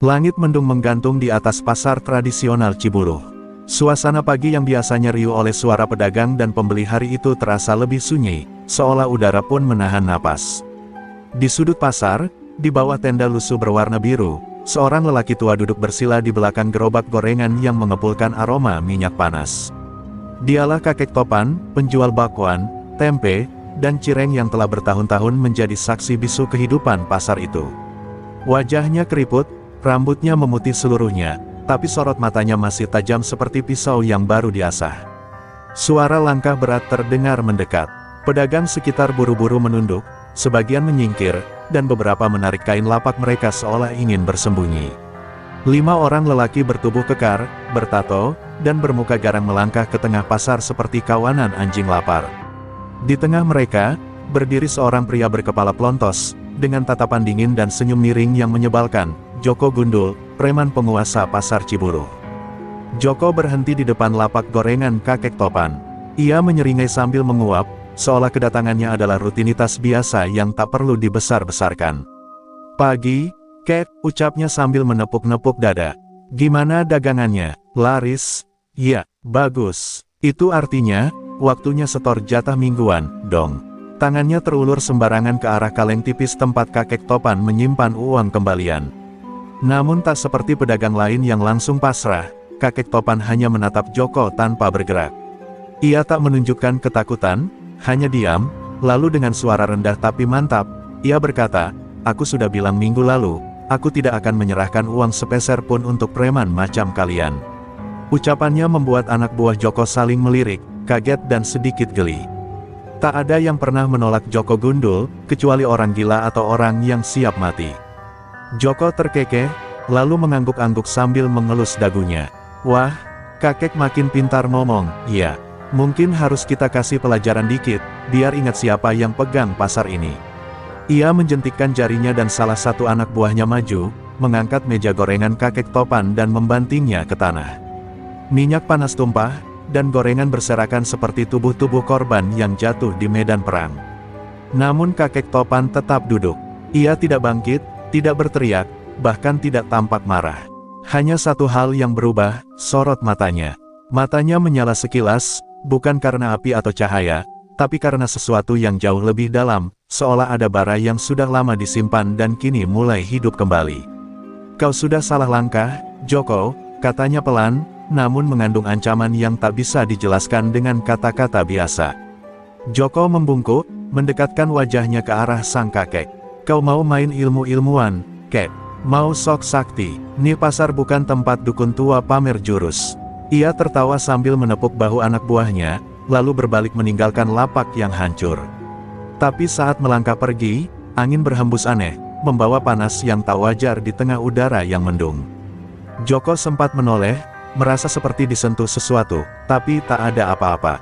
Langit mendung menggantung di atas pasar tradisional Ciburuh. Suasana pagi yang biasanya riuh oleh suara pedagang dan pembeli hari itu terasa lebih sunyi, seolah udara pun menahan napas. Di sudut pasar, di bawah tenda lusuh berwarna biru, seorang lelaki tua duduk bersila di belakang gerobak gorengan yang mengepulkan aroma minyak panas. Dialah kakek Topan, penjual bakwan, tempe, dan cireng yang telah bertahun-tahun menjadi saksi bisu kehidupan pasar itu. Wajahnya keriput, rambutnya memutih seluruhnya, tapi sorot matanya masih tajam seperti pisau yang baru diasah. Suara langkah berat terdengar mendekat. Pedagang sekitar buru-buru menunduk, sebagian menyingkir, dan beberapa menarik kain lapak mereka seolah ingin bersembunyi. 5 orang lelaki bertubuh kekar, bertato, dan bermuka garang melangkah ke tengah pasar seperti kawanan anjing lapar. Di tengah mereka, berdiri seorang pria berkepala pelontos, dengan tatapan dingin dan senyum miring yang menyebalkan, Joko Gundul, preman penguasa pasar Ciburuh. Joko berhenti di depan lapak gorengan kakek Topan. Ia menyeringai sambil menguap, seolah kedatangannya adalah rutinitas biasa yang tak perlu dibesar-besarkan. "Pagi, Kek," ucapnya sambil menepuk-nepuk dada. "Gimana dagangannya? Laris?" "Ya, bagus. Itu artinya, waktunya setor jatah mingguan, dong." Tangannya terulur sembarangan ke arah kaleng tipis tempat kakek Topan menyimpan uang kembalian. Namun tak seperti pedagang lain yang langsung pasrah, kakek Topan hanya menatap Joko tanpa bergerak. Ia tak menunjukkan ketakutan, hanya diam, lalu dengan suara rendah tapi mantap, ia berkata, "Aku sudah bilang minggu lalu, aku tidak akan menyerahkan uang sepeser pun untuk preman macam kalian." Ucapannya membuat anak buah Joko saling melirik, kaget dan sedikit geli. Tak ada yang pernah menolak Joko Gundul, kecuali orang gila atau orang yang siap mati. Joko terkekeh, lalu mengangguk-angguk sambil mengelus dagunya. "Wah, kakek makin pintar ngomong. Iya, mungkin harus kita kasih pelajaran dikit, biar ingat siapa yang pegang pasar ini." Ia menjentikkan jarinya dan salah satu anak buahnya maju, mengangkat meja gorengan kakek Topan dan membantingnya ke tanah. Minyak panas tumpah, dan gorengan berserakan seperti tubuh-tubuh korban yang jatuh di medan perang. Namun kakek Topan tetap duduk. Ia tidak bangkit, tidak berteriak, bahkan tidak tampak marah. Hanya satu hal yang berubah, sorot matanya. Matanya menyala sekilas, bukan karena api atau cahaya, tapi karena sesuatu yang jauh lebih dalam, seolah ada bara yang sudah lama disimpan dan kini mulai hidup kembali. "Kau sudah salah langkah, Joko," katanya pelan, namun mengandung ancaman yang tak bisa dijelaskan dengan kata-kata biasa. Joko membungkuk, mendekatkan wajahnya ke arah sang kakek. "Kau mau main ilmu-ilmuwan, Kek? Mau sok sakti? Nih pasar bukan tempat dukun tua pamer jurus." Ia tertawa sambil menepuk bahu anak buahnya, lalu berbalik meninggalkan lapak yang hancur. Tapi saat melangkah pergi, angin berhembus aneh, membawa panas yang tak wajar di tengah udara yang mendung. Joko sempat menoleh, merasa seperti disentuh sesuatu, tapi tak ada apa-apa.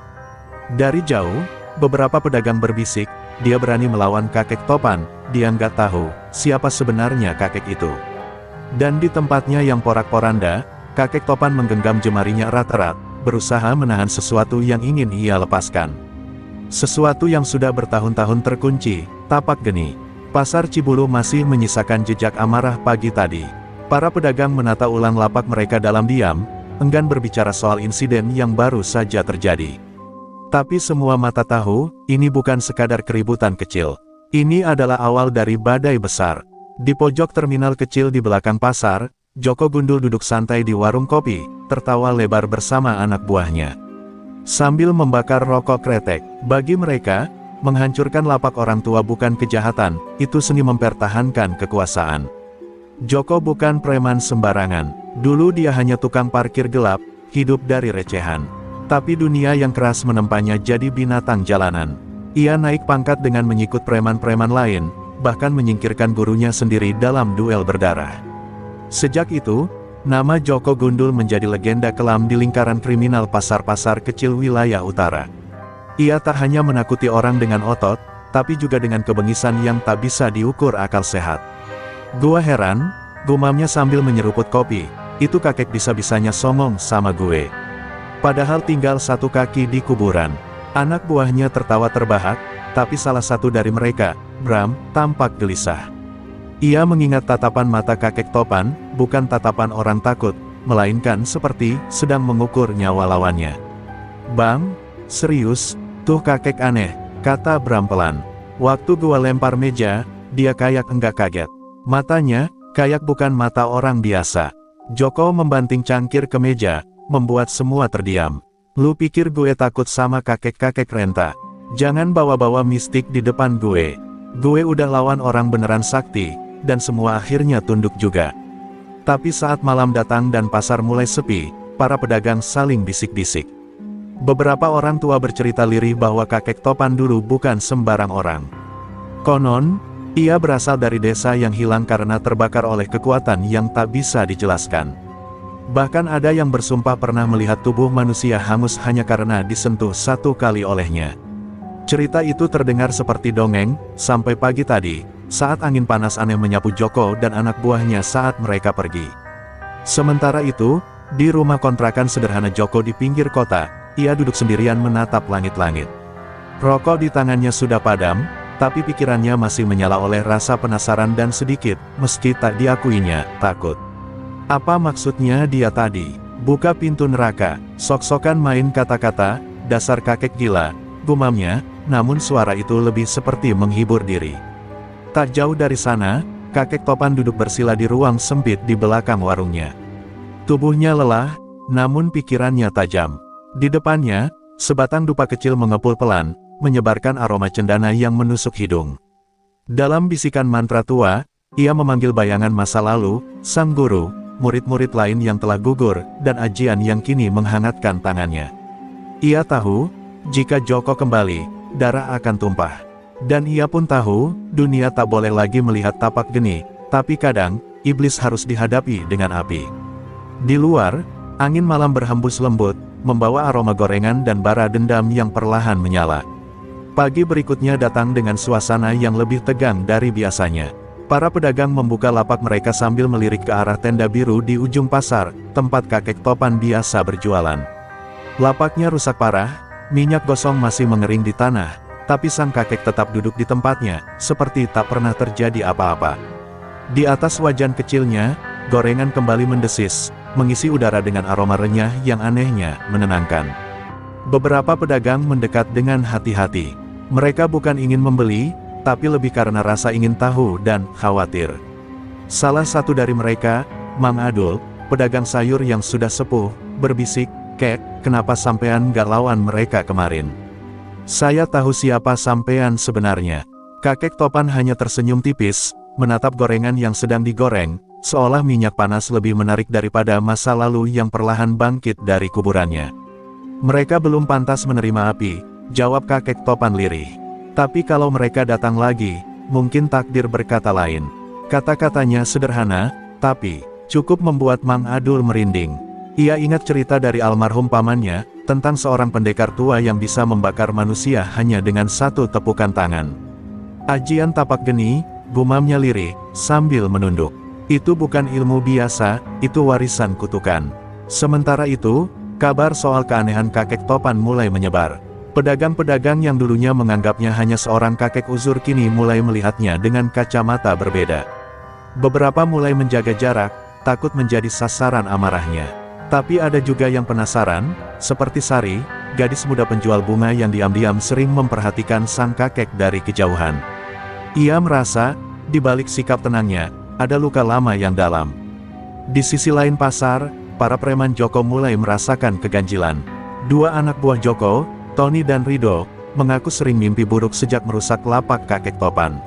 Dari jauh, beberapa pedagang berbisik, dia berani melawan kakek Topan, dia nggak tahu siapa sebenarnya kakek itu. Dan di tempatnya yang porak-poranda, kakek Topan menggenggam jemarinya erat-erat, berusaha menahan sesuatu yang ingin ia lepaskan. Sesuatu yang sudah bertahun-tahun terkunci, tapak geni. Pasar Ciburuh masih menyisakan jejak amarah pagi tadi. Para pedagang menata ulang lapak mereka dalam diam, enggan berbicara soal insiden yang baru saja terjadi. Tapi semua mata tahu, ini bukan sekadar keributan kecil. Ini adalah awal dari badai besar. Di pojok terminal kecil di belakang pasar, Joko Gundul duduk santai di warung kopi, tertawa lebar bersama anak buahnya. Sambil membakar rokok kretek, bagi mereka, menghancurkan lapak orang tua bukan kejahatan, itu seni mempertahankan kekuasaan. Joko bukan preman sembarangan. Dulu dia hanya tukang parkir gelap, hidup dari recehan. Tapi dunia yang keras menempanya jadi binatang jalanan. Ia naik pangkat dengan menyikut preman-preman lain, bahkan menyingkirkan gurunya sendiri dalam duel berdarah. Sejak itu, nama Joko Gundul menjadi legenda kelam di lingkaran kriminal pasar-pasar kecil wilayah utara. Ia tak hanya menakuti orang dengan otot, tapi juga dengan kebengisan yang tak bisa diukur akal sehat. "Gua heran," gumamnya sambil menyeruput kopi, "itu kakek bisa-bisanya songong sama gue. Padahal tinggal satu kaki di kuburan." Anak buahnya tertawa terbahak, tapi salah satu dari mereka, Bram, tampak gelisah. Ia mengingat tatapan mata kakek topan, bukan tatapan orang takut, melainkan seperti sedang mengukur nyawa lawannya. "Bang, serius, tuh kakek aneh," kata Bram pelan. "Waktu gua lempar meja, dia kayak enggak kaget. Matanya, kayak bukan mata orang biasa." Joko membanting cangkir ke meja, membuat semua terdiam. "Lu pikir gue takut sama kakek-kakek renta? Jangan bawa-bawa mistik di depan gue. Gue udah lawan orang beneran sakti, dan semua akhirnya tunduk juga." Tapi saat malam datang dan pasar mulai sepi, para pedagang saling bisik-bisik. Beberapa orang tua bercerita lirih bahwa kakek topan dulu bukan sembarang orang. Konon, ia berasal dari desa yang hilang karena terbakar oleh kekuatan yang tak bisa dijelaskan. Bahkan ada yang bersumpah pernah melihat tubuh manusia hangus hanya karena disentuh satu kali olehnya. Cerita itu terdengar seperti dongeng, sampai pagi tadi, saat angin panas aneh menyapu Joko dan anak buahnya saat mereka pergi. Sementara itu, di rumah kontrakan sederhana Joko di pinggir kota, ia duduk sendirian menatap langit-langit. Rokok di tangannya sudah padam, tapi pikirannya masih menyala oleh rasa penasaran dan sedikit, meski tak diakuinya, takut. Apa maksudnya dia tadi? Buka pintu neraka, sok-sokan main kata-kata, dasar kakek gila, gumamnya, namun suara itu lebih seperti menghibur diri. Tak jauh dari sana, kakek topan duduk bersila di ruang sempit di belakang warungnya. Tubuhnya lelah, namun pikirannya tajam. Di depannya, sebatang dupa kecil mengepul pelan, menyebarkan aroma cendana yang menusuk hidung. Dalam bisikan mantra tua, ia memanggil bayangan masa lalu, sang guru, murid-murid lain yang telah gugur, dan ajian yang kini menghangatkan tangannya. Ia tahu, jika Joko kembali, darah akan tumpah. Dan ia pun tahu, dunia tak boleh lagi melihat tapak geni, tapi kadang, iblis harus dihadapi dengan api. Di luar, angin malam berhembus lembut, membawa aroma gorengan dan bara dendam yang perlahan menyala. Pagi berikutnya datang dengan suasana yang lebih tegang dari biasanya. Para pedagang membuka lapak mereka sambil melirik ke arah tenda biru di ujung pasar, tempat kakek topan biasa berjualan. Lapaknya rusak parah, minyak gosong masih mengering di tanah, tapi sang kakek tetap duduk di tempatnya, seperti tak pernah terjadi apa-apa. Di atas wajan kecilnya, gorengan kembali mendesis, mengisi udara dengan aroma renyah yang anehnya menenangkan. Beberapa pedagang mendekat dengan hati-hati. Mereka bukan ingin membeli, tapi lebih karena rasa ingin tahu dan khawatir. Salah satu dari mereka, Mang Adul, pedagang sayur yang sudah sepuh, berbisik, "Kek, kenapa sampean gak lawan mereka kemarin?" "Saya tahu siapa sampean sebenarnya." Kakek topan hanya tersenyum tipis, menatap gorengan yang sedang digoreng, seolah minyak panas lebih menarik daripada masa lalu yang perlahan bangkit dari kuburannya. "Mereka belum pantas menerima api," jawab kakek topan lirih. "Tapi kalau mereka datang lagi, mungkin takdir berkata lain." Kata-katanya sederhana, tapi cukup membuat Mang Adul merinding. Ia ingat cerita dari almarhum pamannya, tentang seorang pendekar tua yang bisa membakar manusia hanya dengan satu tepukan tangan. "Ajian tapak geni," gumamnya lirih, sambil menunduk. "Itu bukan ilmu biasa, itu warisan kutukan." Sementara itu, kabar soal keanehan kakek topan mulai menyebar. Pedagang-pedagang yang dulunya menganggapnya hanya seorang kakek uzur kini mulai melihatnya dengan kacamata berbeda. Beberapa mulai menjaga jarak, takut menjadi sasaran amarahnya. Tapi ada juga yang penasaran, seperti Sari, gadis muda penjual bunga yang diam-diam sering memperhatikan sang kakek dari kejauhan. Ia merasa, di balik sikap tenangnya, ada luka lama yang dalam. Di sisi lain pasar, para preman Joko mulai merasakan keganjilan. Dua anak buah Joko, Tony dan Rido, mengaku sering mimpi buruk sejak merusak lapak kakek topan.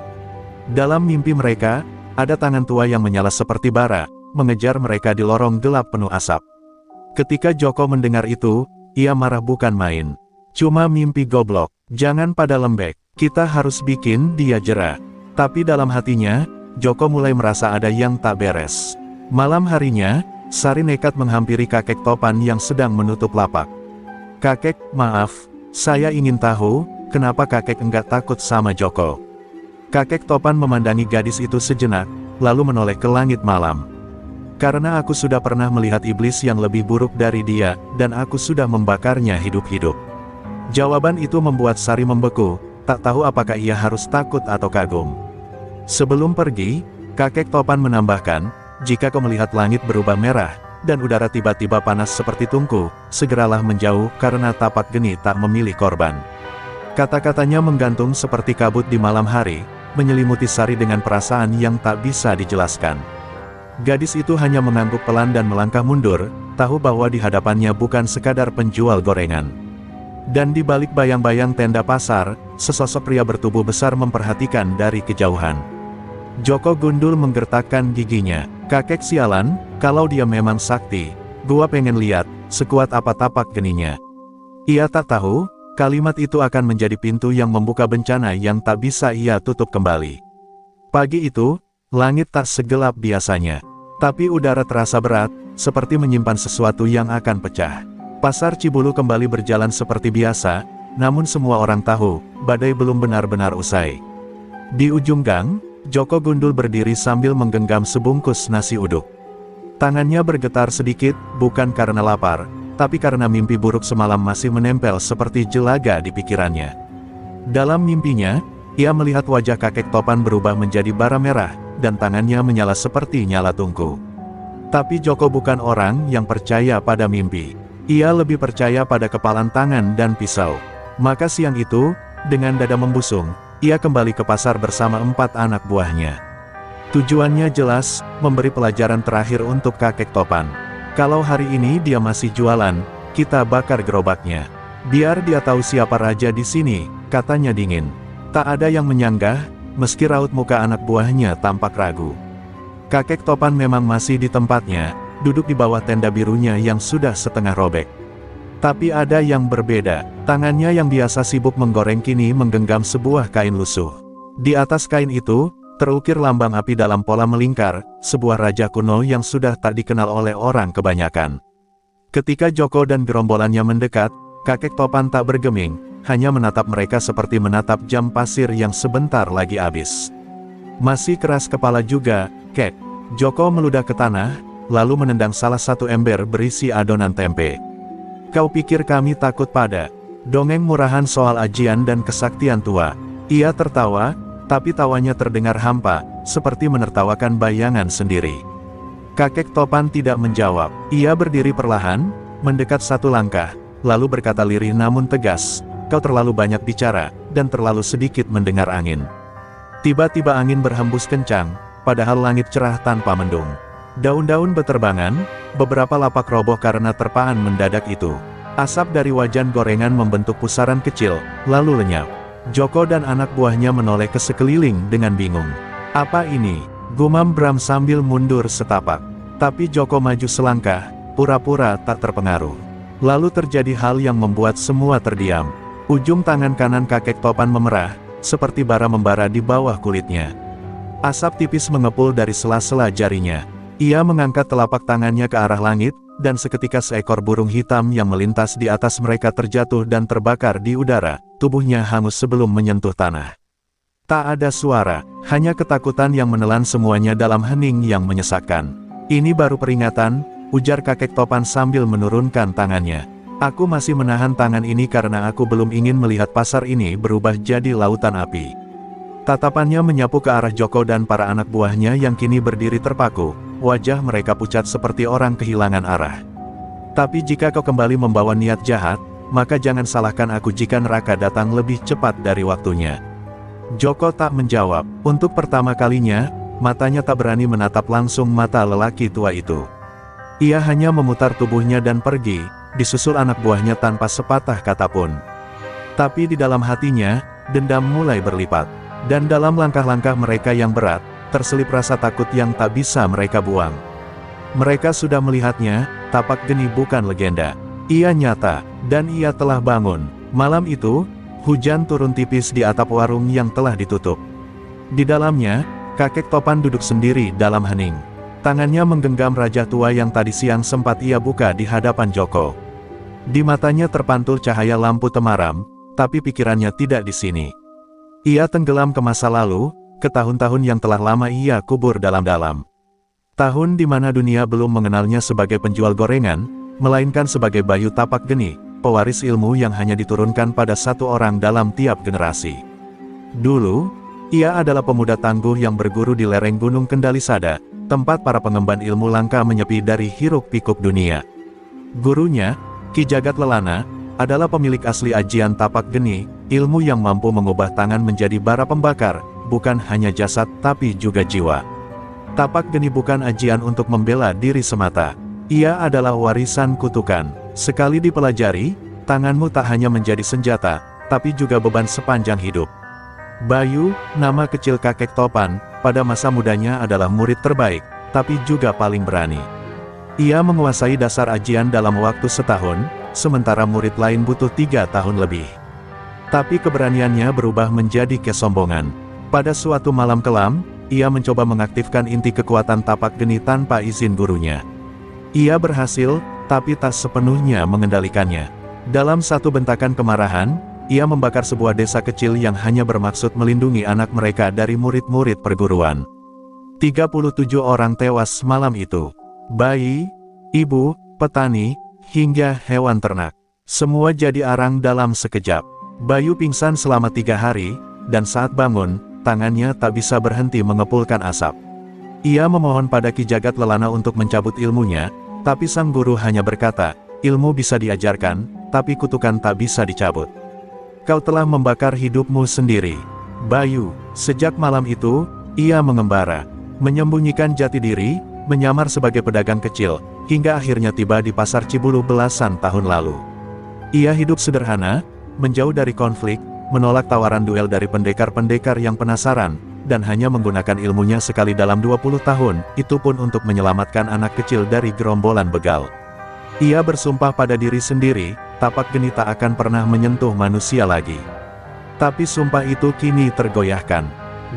Dalam mimpi mereka, ada tangan tua yang menyala seperti bara, mengejar mereka di lorong gelap penuh asap. Ketika Joko mendengar itu, ia marah bukan main. "Cuma mimpi goblok, jangan pada lembek, kita harus bikin dia jera." Tapi dalam hatinya, Joko mulai merasa ada yang tak beres. Malam harinya, Sari nekat menghampiri kakek topan yang sedang menutup lapak. "Kakek, maaf. Saya ingin tahu, kenapa kakek enggak takut sama Joko?" Kakek topan memandangi gadis itu sejenak, lalu menoleh ke langit malam. "Karena aku sudah pernah melihat iblis yang lebih buruk dari dia, dan aku sudah membakarnya hidup-hidup." Jawaban itu membuat Sari membeku, tak tahu apakah ia harus takut atau kagum. Sebelum pergi, Kakek Topan menambahkan, jika kau melihat langit berubah merah, dan udara tiba-tiba panas seperti tungku, segeralah menjauh karena tapak geni tak memilih korban. Kata-katanya menggantung seperti kabut di malam hari, menyelimuti Sari dengan perasaan yang tak bisa dijelaskan. Gadis itu hanya mengangguk pelan dan melangkah mundur, tahu bahwa di hadapannya bukan sekadar penjual gorengan. Dan di balik bayang-bayang tenda pasar, sesosok pria bertubuh besar memperhatikan dari kejauhan. Joko Gundul menggertakkan giginya. Kakek sialan, kalau dia memang sakti, gua pengen lihat, sekuat apa tapak geninya. Ia tak tahu, kalimat itu akan menjadi pintu yang membuka bencana yang tak bisa ia tutup kembali. Pagi itu, langit tak segelap biasanya. Tapi udara terasa berat, seperti menyimpan sesuatu yang akan pecah. Pasar Cibulu kembali berjalan seperti biasa, namun semua orang tahu, badai belum benar-benar usai. Di ujung gang, Joko Gundul berdiri sambil menggenggam sebungkus nasi uduk. Tangannya bergetar sedikit, bukan karena lapar, tapi karena mimpi buruk semalam masih menempel seperti jelaga di pikirannya. Dalam mimpinya, ia melihat wajah kakek Topan berubah menjadi bara merah, dan tangannya menyala seperti nyala tungku. Tapi Joko bukan orang yang percaya pada mimpi. Ia lebih percaya pada kepalan tangan dan pisau. Maka siang itu, dengan dada membusung, ia kembali ke pasar bersama 4 anak buahnya. Tujuannya jelas, memberi pelajaran terakhir untuk kakek Topan. Kalau hari ini dia masih jualan, kita bakar gerobaknya. Biar dia tahu siapa raja di sini, katanya dingin. Tak ada yang menyanggah, meski raut muka anak buahnya tampak ragu. Kakek Topan memang masih di tempatnya, duduk di bawah tenda birunya yang sudah setengah robek. Tapi ada yang berbeda, tangannya yang biasa sibuk menggoreng kini menggenggam sebuah kain lusuh. Di atas kain itu, terukir lambang api dalam pola melingkar, sebuah raja kuno yang sudah tak dikenal oleh orang kebanyakan. Ketika Joko dan gerombolannya mendekat, kakek Topan tak bergeming, hanya menatap mereka seperti menatap jam pasir yang sebentar lagi habis. Masih keras kepala juga, kek. Joko meludah ke tanah, lalu menendang salah satu ember berisi adonan tempe. Kau pikir kami takut pada dongeng murahan soal ajian dan kesaktian tua? Ia tertawa, tapi tawanya terdengar hampa, seperti menertawakan bayangan sendiri. Kakek Topan tidak menjawab. Ia berdiri perlahan, mendekat 1 langkah, lalu berkata lirih namun tegas, kau terlalu banyak bicara, dan terlalu sedikit mendengar angin. Tiba-tiba angin berhembus kencang, padahal langit cerah tanpa mendung. Daun-daun beterbangan, beberapa lapak roboh karena terpaan mendadak itu. Asap dari wajan gorengan membentuk pusaran kecil, lalu lenyap. Joko dan anak buahnya menoleh ke sekeliling dengan bingung. Apa ini? Gumam Bram sambil mundur setapak. Tapi Joko maju selangkah, pura-pura tak terpengaruh. Lalu terjadi hal yang membuat semua terdiam. Ujung tangan kanan kakek Topan memerah, seperti bara membara di bawah kulitnya. Asap tipis mengepul dari sela-sela jarinya. Ia mengangkat telapak tangannya ke arah langit, dan seketika seekor burung hitam yang melintas di atas mereka terjatuh dan terbakar di udara, tubuhnya hangus sebelum menyentuh tanah. Tak ada suara, hanya ketakutan yang menelan semuanya dalam hening yang menyesakkan. Ini baru peringatan, ujar kakek Topan sambil menurunkan tangannya. Aku masih menahan tangan ini karena aku belum ingin melihat pasar ini berubah jadi lautan api. Tatapannya menyapu ke arah Joko dan para anak buahnya yang kini berdiri terpaku, wajah mereka pucat seperti orang kehilangan arah. Tapi jika kau kembali membawa niat jahat, maka jangan salahkan aku jika neraka datang lebih cepat dari waktunya. Joko tak menjawab. Untuk pertama kalinya, matanya tak berani menatap langsung mata lelaki tua itu. Ia hanya memutar tubuhnya dan pergi, disusul anak buahnya tanpa sepatah kata pun. Tapi di dalam hatinya, dendam mulai berlipat. Dan dalam langkah-langkah mereka yang berat, terselip rasa takut yang tak bisa mereka buang. Mereka sudah melihatnya, tapak geni bukan legenda. Ia nyata, dan ia telah bangun. Malam itu, hujan turun tipis di atap warung yang telah ditutup. Di dalamnya, kakek Topan duduk sendiri dalam hening. Tangannya menggenggam raja tua yang tadi siang sempat ia buka di hadapan Joko. Di matanya terpantul cahaya lampu temaram, tapi pikirannya tidak di sini. Ia tenggelam ke masa lalu, ke tahun-tahun yang telah lama ia kubur dalam-dalam. Tahun di mana dunia belum mengenalnya sebagai penjual gorengan, melainkan sebagai Bayu Tapak Geni, pewaris ilmu yang hanya diturunkan pada 1 orang dalam tiap generasi. Dulu, Ia adalah pemuda tangguh yang berguru di lereng Gunung Kendalisada, tempat para pengemban ilmu langka menyepi dari hiruk-pikuk dunia. Gurunya, Ki Jagat Lelana, adalah pemilik asli ajian tapak geni, ilmu yang mampu mengubah tangan menjadi bara pembakar, bukan hanya jasad tapi juga jiwa. Tapak geni bukan ajian untuk membela diri semata. Ia adalah warisan kutukan. Sekali dipelajari, tanganmu tak hanya menjadi senjata, tapi juga beban sepanjang hidup. Bayu, nama kecil kakek topan, pada masa mudanya adalah murid terbaik, tapi juga paling berani. Ia menguasai dasar ajian dalam waktu setahun, sementara murid lain butuh 3 tahun lebih. Tapi keberaniannya berubah menjadi kesombongan. Pada suatu malam kelam, ia mencoba mengaktifkan inti kekuatan tapak geni tanpa izin gurunya. Ia berhasil, tapi tak sepenuhnya mengendalikannya. Dalam satu bentakan kemarahan, ia membakar sebuah desa kecil yang hanya bermaksud melindungi anak mereka dari murid-murid perguruan. 37 orang tewas malam itu. Bayi, ibu, petani, hingga hewan ternak. Semua jadi arang dalam sekejap. Bayu pingsan selama 3 hari, dan saat bangun, tangannya tak bisa berhenti mengepulkan asap. Ia memohon pada Ki Jagat Lelana untuk mencabut ilmunya, tapi sang guru hanya berkata, ilmu bisa diajarkan, tapi kutukan tak bisa dicabut. Kau telah membakar hidupmu sendiri. Bayu, sejak malam itu, ia mengembara, menyembunyikan jati diri, menyamar sebagai pedagang kecil, hingga akhirnya tiba di pasar Cibulu belasan tahun lalu. Ia hidup sederhana, menjauh dari konflik, menolak tawaran duel dari pendekar-pendekar yang penasaran, dan hanya menggunakan ilmunya sekali dalam 20 tahun, itu pun untuk menyelamatkan anak kecil dari gerombolan begal. Ia bersumpah pada diri sendiri, tapak geni tak akan pernah menyentuh manusia lagi. Tapi sumpah itu kini tergoyahkan.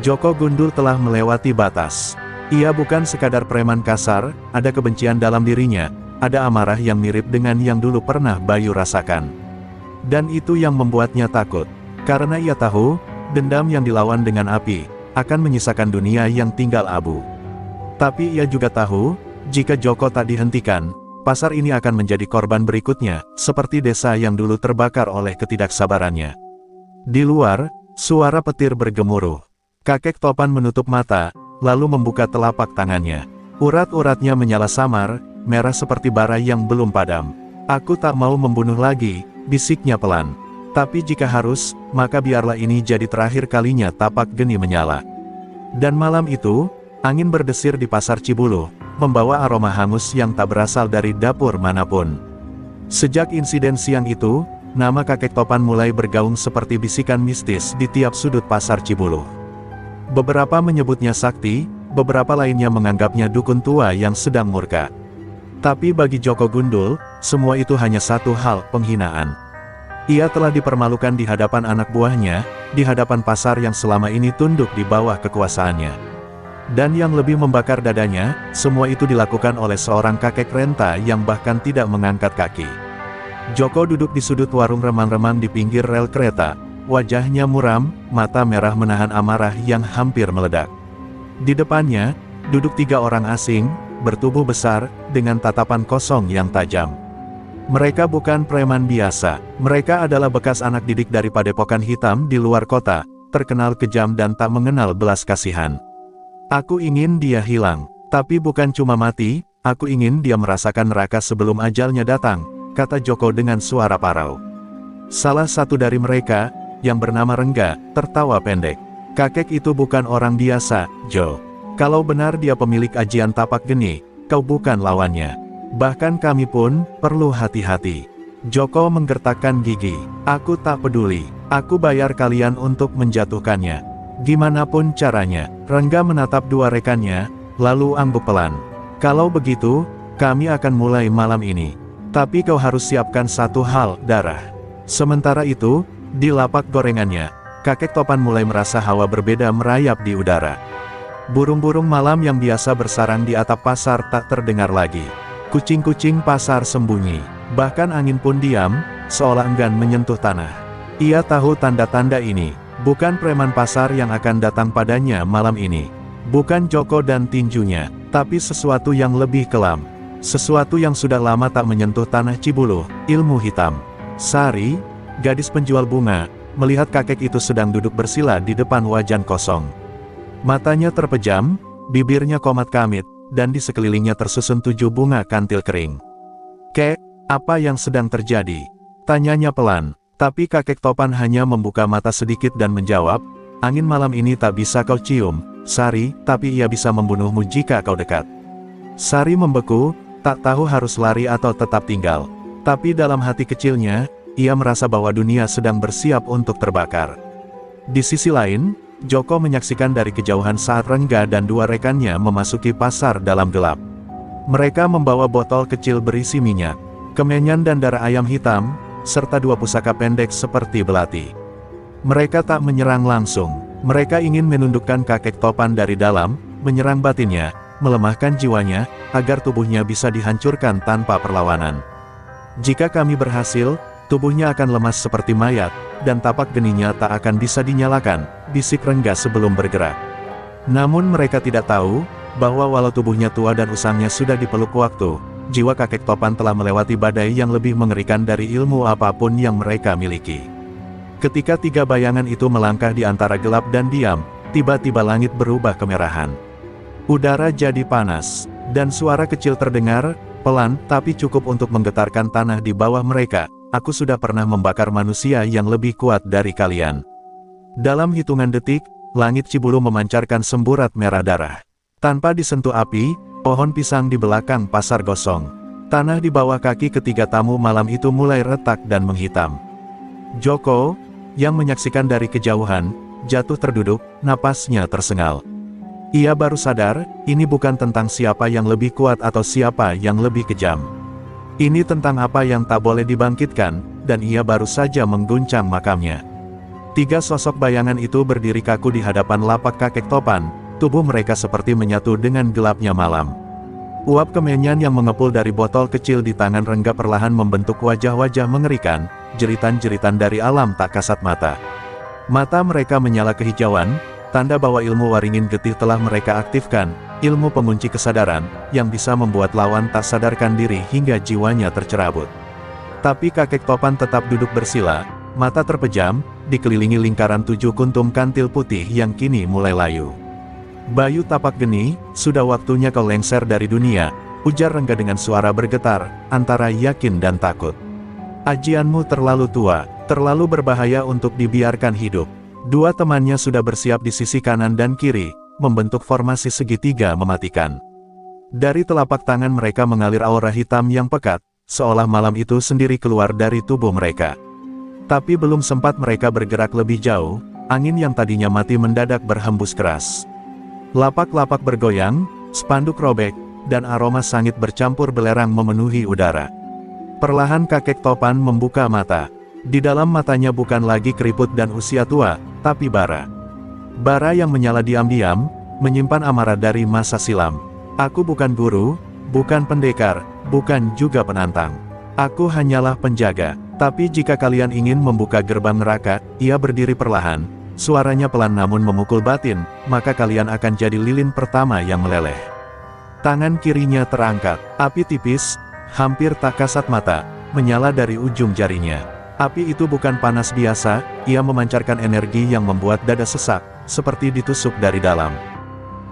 Joko Gundul telah melewati batas. Ia bukan sekadar preman kasar, ada kebencian dalam dirinya, ada amarah yang mirip dengan yang dulu pernah Bayu rasakan. Dan itu yang membuatnya takut. Karena ia tahu, dendam yang dilawan dengan api, akan menyisakan dunia yang tinggal abu. Tapi ia juga tahu, jika Joko tak dihentikan, pasar ini akan menjadi korban berikutnya, seperti desa yang dulu terbakar oleh ketidaksabarannya. Di luar, suara petir bergemuruh. Kakek topan menutup mata, lalu membuka telapak tangannya. Urat-uratnya menyala samar, merah seperti bara yang belum padam. Aku tak mau membunuh lagi, bisiknya pelan. Tapi jika harus, maka biarlah ini jadi terakhir kalinya tapak geni menyala. Dan malam itu, angin berdesir di pasar Cibulu, membawa aroma hangus yang tak berasal dari dapur manapun. Sejak insiden siang itu, nama kakek topan mulai bergaung seperti bisikan mistis di tiap sudut pasar Cibulu. Beberapa menyebutnya sakti, beberapa lainnya menganggapnya dukun tua yang sedang murka. Tapi bagi Joko Gundul, semua itu hanya satu hal, penghinaan. Ia telah dipermalukan di hadapan anak buahnya, di hadapan pasar yang selama ini tunduk di bawah kekuasaannya. Dan yang lebih membakar dadanya, semua itu dilakukan oleh seorang kakek renta yang bahkan tidak mengangkat kaki. Joko duduk di sudut warung remang-remang di pinggir rel kereta, wajahnya muram, mata merah menahan amarah yang hampir meledak. Di depannya, duduk 3 orang asing, bertubuh besar, dengan tatapan kosong yang tajam. Mereka bukan preman biasa, mereka adalah bekas anak didik dari padepokan hitam di luar kota, terkenal kejam dan tak mengenal belas kasihan. Aku ingin dia hilang, tapi bukan cuma mati, aku ingin dia merasakan neraka sebelum ajalnya datang, kata Joko dengan suara parau. Salah satu dari mereka, yang bernama Rengga, tertawa pendek. Kakek itu bukan orang biasa, Jo. Kalau benar dia pemilik ajian tapak geni, kau bukan lawannya. Bahkan kami pun, perlu hati-hati. Joko menggertakkan gigi. Aku tak peduli. Aku bayar kalian untuk menjatuhkannya. Gimanapun caranya. Rengga menatap 2 rekannya, lalu angguk pelan. Kalau begitu, kami akan mulai malam ini. Tapi kau harus siapkan satu hal, darah. Sementara itu, di lapak gorengannya, kakek topan mulai merasa hawa berbeda merayap di udara. Burung-burung malam yang biasa bersarang di atap pasar tak terdengar lagi. Kucing-kucing pasar sembunyi, bahkan angin pun diam, seolah enggan menyentuh tanah. Ia tahu tanda-tanda ini, bukan preman pasar yang akan datang padanya malam ini. Bukan Joko dan tinjunya, tapi sesuatu yang lebih kelam. Sesuatu yang sudah lama tak menyentuh tanah Cibulu, ilmu hitam. Sari, gadis penjual bunga, melihat kakek itu sedang duduk bersila di depan wajan kosong. Matanya terpejam, bibirnya komat kamit, dan di sekelilingnya tersusun 7 bunga kantil kering. "Kek, apa yang sedang terjadi?" tanyanya pelan, tapi kakek topan hanya membuka mata sedikit dan menjawab, "Angin malam ini tak bisa kau cium, Sari, tapi ia bisa membunuhmu jika kau dekat." Sari membeku, tak tahu harus lari atau tetap tinggal. Tapi dalam hati kecilnya, ia merasa bahwa dunia sedang bersiap untuk terbakar. Di sisi lain, Joko menyaksikan dari kejauhan saat Rengga dan 2 rekannya memasuki pasar dalam gelap. Mereka membawa botol kecil berisi minyak, kemenyan dan darah ayam hitam, serta 2 pusaka pendek seperti belati. Mereka tak menyerang langsung. Mereka ingin menundukkan kakek topan dari dalam, menyerang batinnya, melemahkan jiwanya, agar tubuhnya bisa dihancurkan tanpa perlawanan. "Jika kami berhasil, tubuhnya akan lemas seperti mayat, dan tapak geninya tak akan bisa dinyalakan," bisik Rengga sebelum bergerak. Namun mereka tidak tahu, bahwa walau tubuhnya tua dan usangnya sudah dipeluk waktu, jiwa kakek topan telah melewati badai yang lebih mengerikan dari ilmu apapun yang mereka miliki. Ketika 3 bayangan itu melangkah di antara gelap dan diam, tiba-tiba langit berubah kemerahan. Udara jadi panas, dan suara kecil terdengar, pelan tapi cukup untuk menggetarkan tanah di bawah mereka. "Aku sudah pernah membakar manusia yang lebih kuat dari kalian." Dalam hitungan detik, langit Cibulu memancarkan semburat merah darah. Tanpa disentuh api, pohon pisang di belakang pasar gosong. Tanah di bawah kaki ketiga tamu malam itu mulai retak dan menghitam. Joko, yang menyaksikan dari kejauhan, jatuh terduduk, napasnya tersengal. Ia baru sadar, ini bukan tentang siapa yang lebih kuat atau siapa yang lebih kejam. Ini tentang apa yang tak boleh dibangkitkan, dan ia baru saja mengguncang makamnya. 3 sosok bayangan itu berdiri kaku di hadapan lapak kakek topan, tubuh mereka seperti menyatu dengan gelapnya malam. Uap kemenyan yang mengepul dari botol kecil di tangan Rengga perlahan membentuk wajah-wajah mengerikan, jeritan-jeritan dari alam tak kasat mata. Mata mereka menyala kehijauan, tanda bahwa ilmu waringin getih telah mereka aktifkan, ilmu pengunci kesadaran, yang bisa membuat lawan tak sadarkan diri hingga jiwanya tercerabut. Tapi kakek topan tetap duduk bersila, mata terpejam, dikelilingi lingkaran 7 kuntum kantil putih yang kini mulai layu. "Bayu tapak geni, sudah waktunya kau lengser dari dunia," ujar Rengga dengan suara bergetar, antara yakin dan takut. "Ajianmu terlalu tua, terlalu berbahaya untuk dibiarkan hidup." 2 temannya sudah bersiap di sisi kanan dan kiri, membentuk formasi segitiga mematikan. Dari telapak tangan mereka mengalir aura hitam yang pekat, seolah malam itu sendiri keluar dari tubuh mereka. Tapi belum sempat mereka bergerak lebih jauh, angin yang tadinya mati mendadak berhembus keras. Lapak-lapak bergoyang, spanduk robek, dan aroma sangit bercampur belerang memenuhi udara. Perlahan kakek topan membuka mata. Di dalam matanya bukan lagi keriput dan usia tua, tapi bara. Bara yang menyala diam-diam, menyimpan amarah dari masa silam. "Aku bukan guru, bukan pendekar, bukan juga penantang. Aku hanyalah penjaga. Tapi jika kalian ingin membuka gerbang neraka," ia berdiri perlahan. Suaranya pelan namun memukul batin, "maka kalian akan jadi lilin pertama yang meleleh." Tangan kirinya terangkat, api tipis, hampir tak kasat mata, menyala dari ujung jarinya. Api itu bukan panas biasa, ia memancarkan energi yang membuat dada sesak, seperti ditusuk dari dalam.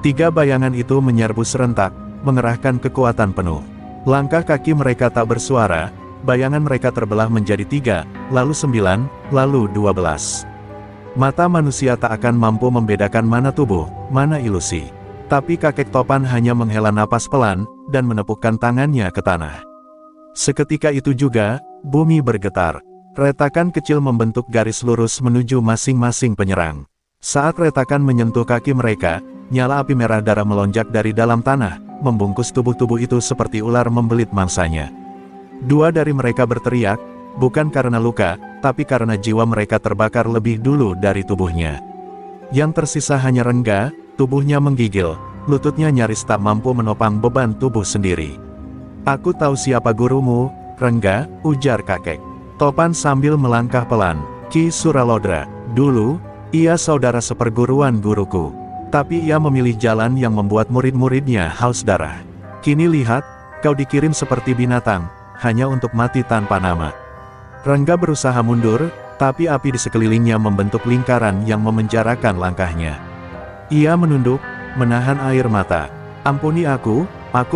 3 bayangan itu menyerbu serentak, mengerahkan kekuatan penuh. Langkah kaki mereka tak bersuara, bayangan mereka terbelah menjadi 3, lalu 9, lalu 12. Mata manusia tak akan mampu membedakan mana tubuh, mana ilusi. Tapi kakek topan hanya menghela napas pelan, dan menepukkan tangannya ke tanah. Seketika itu juga, bumi bergetar. Retakan kecil membentuk garis lurus menuju masing-masing penyerang. Saat retakan menyentuh kaki mereka, nyala api merah darah melonjak dari dalam tanah, membungkus tubuh-tubuh itu seperti ular membelit mangsanya. 2 dari mereka berteriak, bukan karena luka, tapi karena jiwa mereka terbakar lebih dulu dari tubuhnya. Yang tersisa hanya Rengga, tubuhnya menggigil, lututnya nyaris tak mampu menopang beban tubuh sendiri. "Aku tahu siapa gurumu, Rengga," ujar kakek topan sambil melangkah pelan. "Ki Suralodra. Dulu, ia saudara seperguruan guruku. Tapi ia memilih jalan yang membuat murid-muridnya haus darah. Kini lihat, kau dikirim seperti binatang, hanya untuk mati tanpa nama." Rengga berusaha mundur, Tapi api di sekelilingnya membentuk lingkaran yang memenjarakan langkahnya. Ia menunduk, menahan air mata. Ampuni aku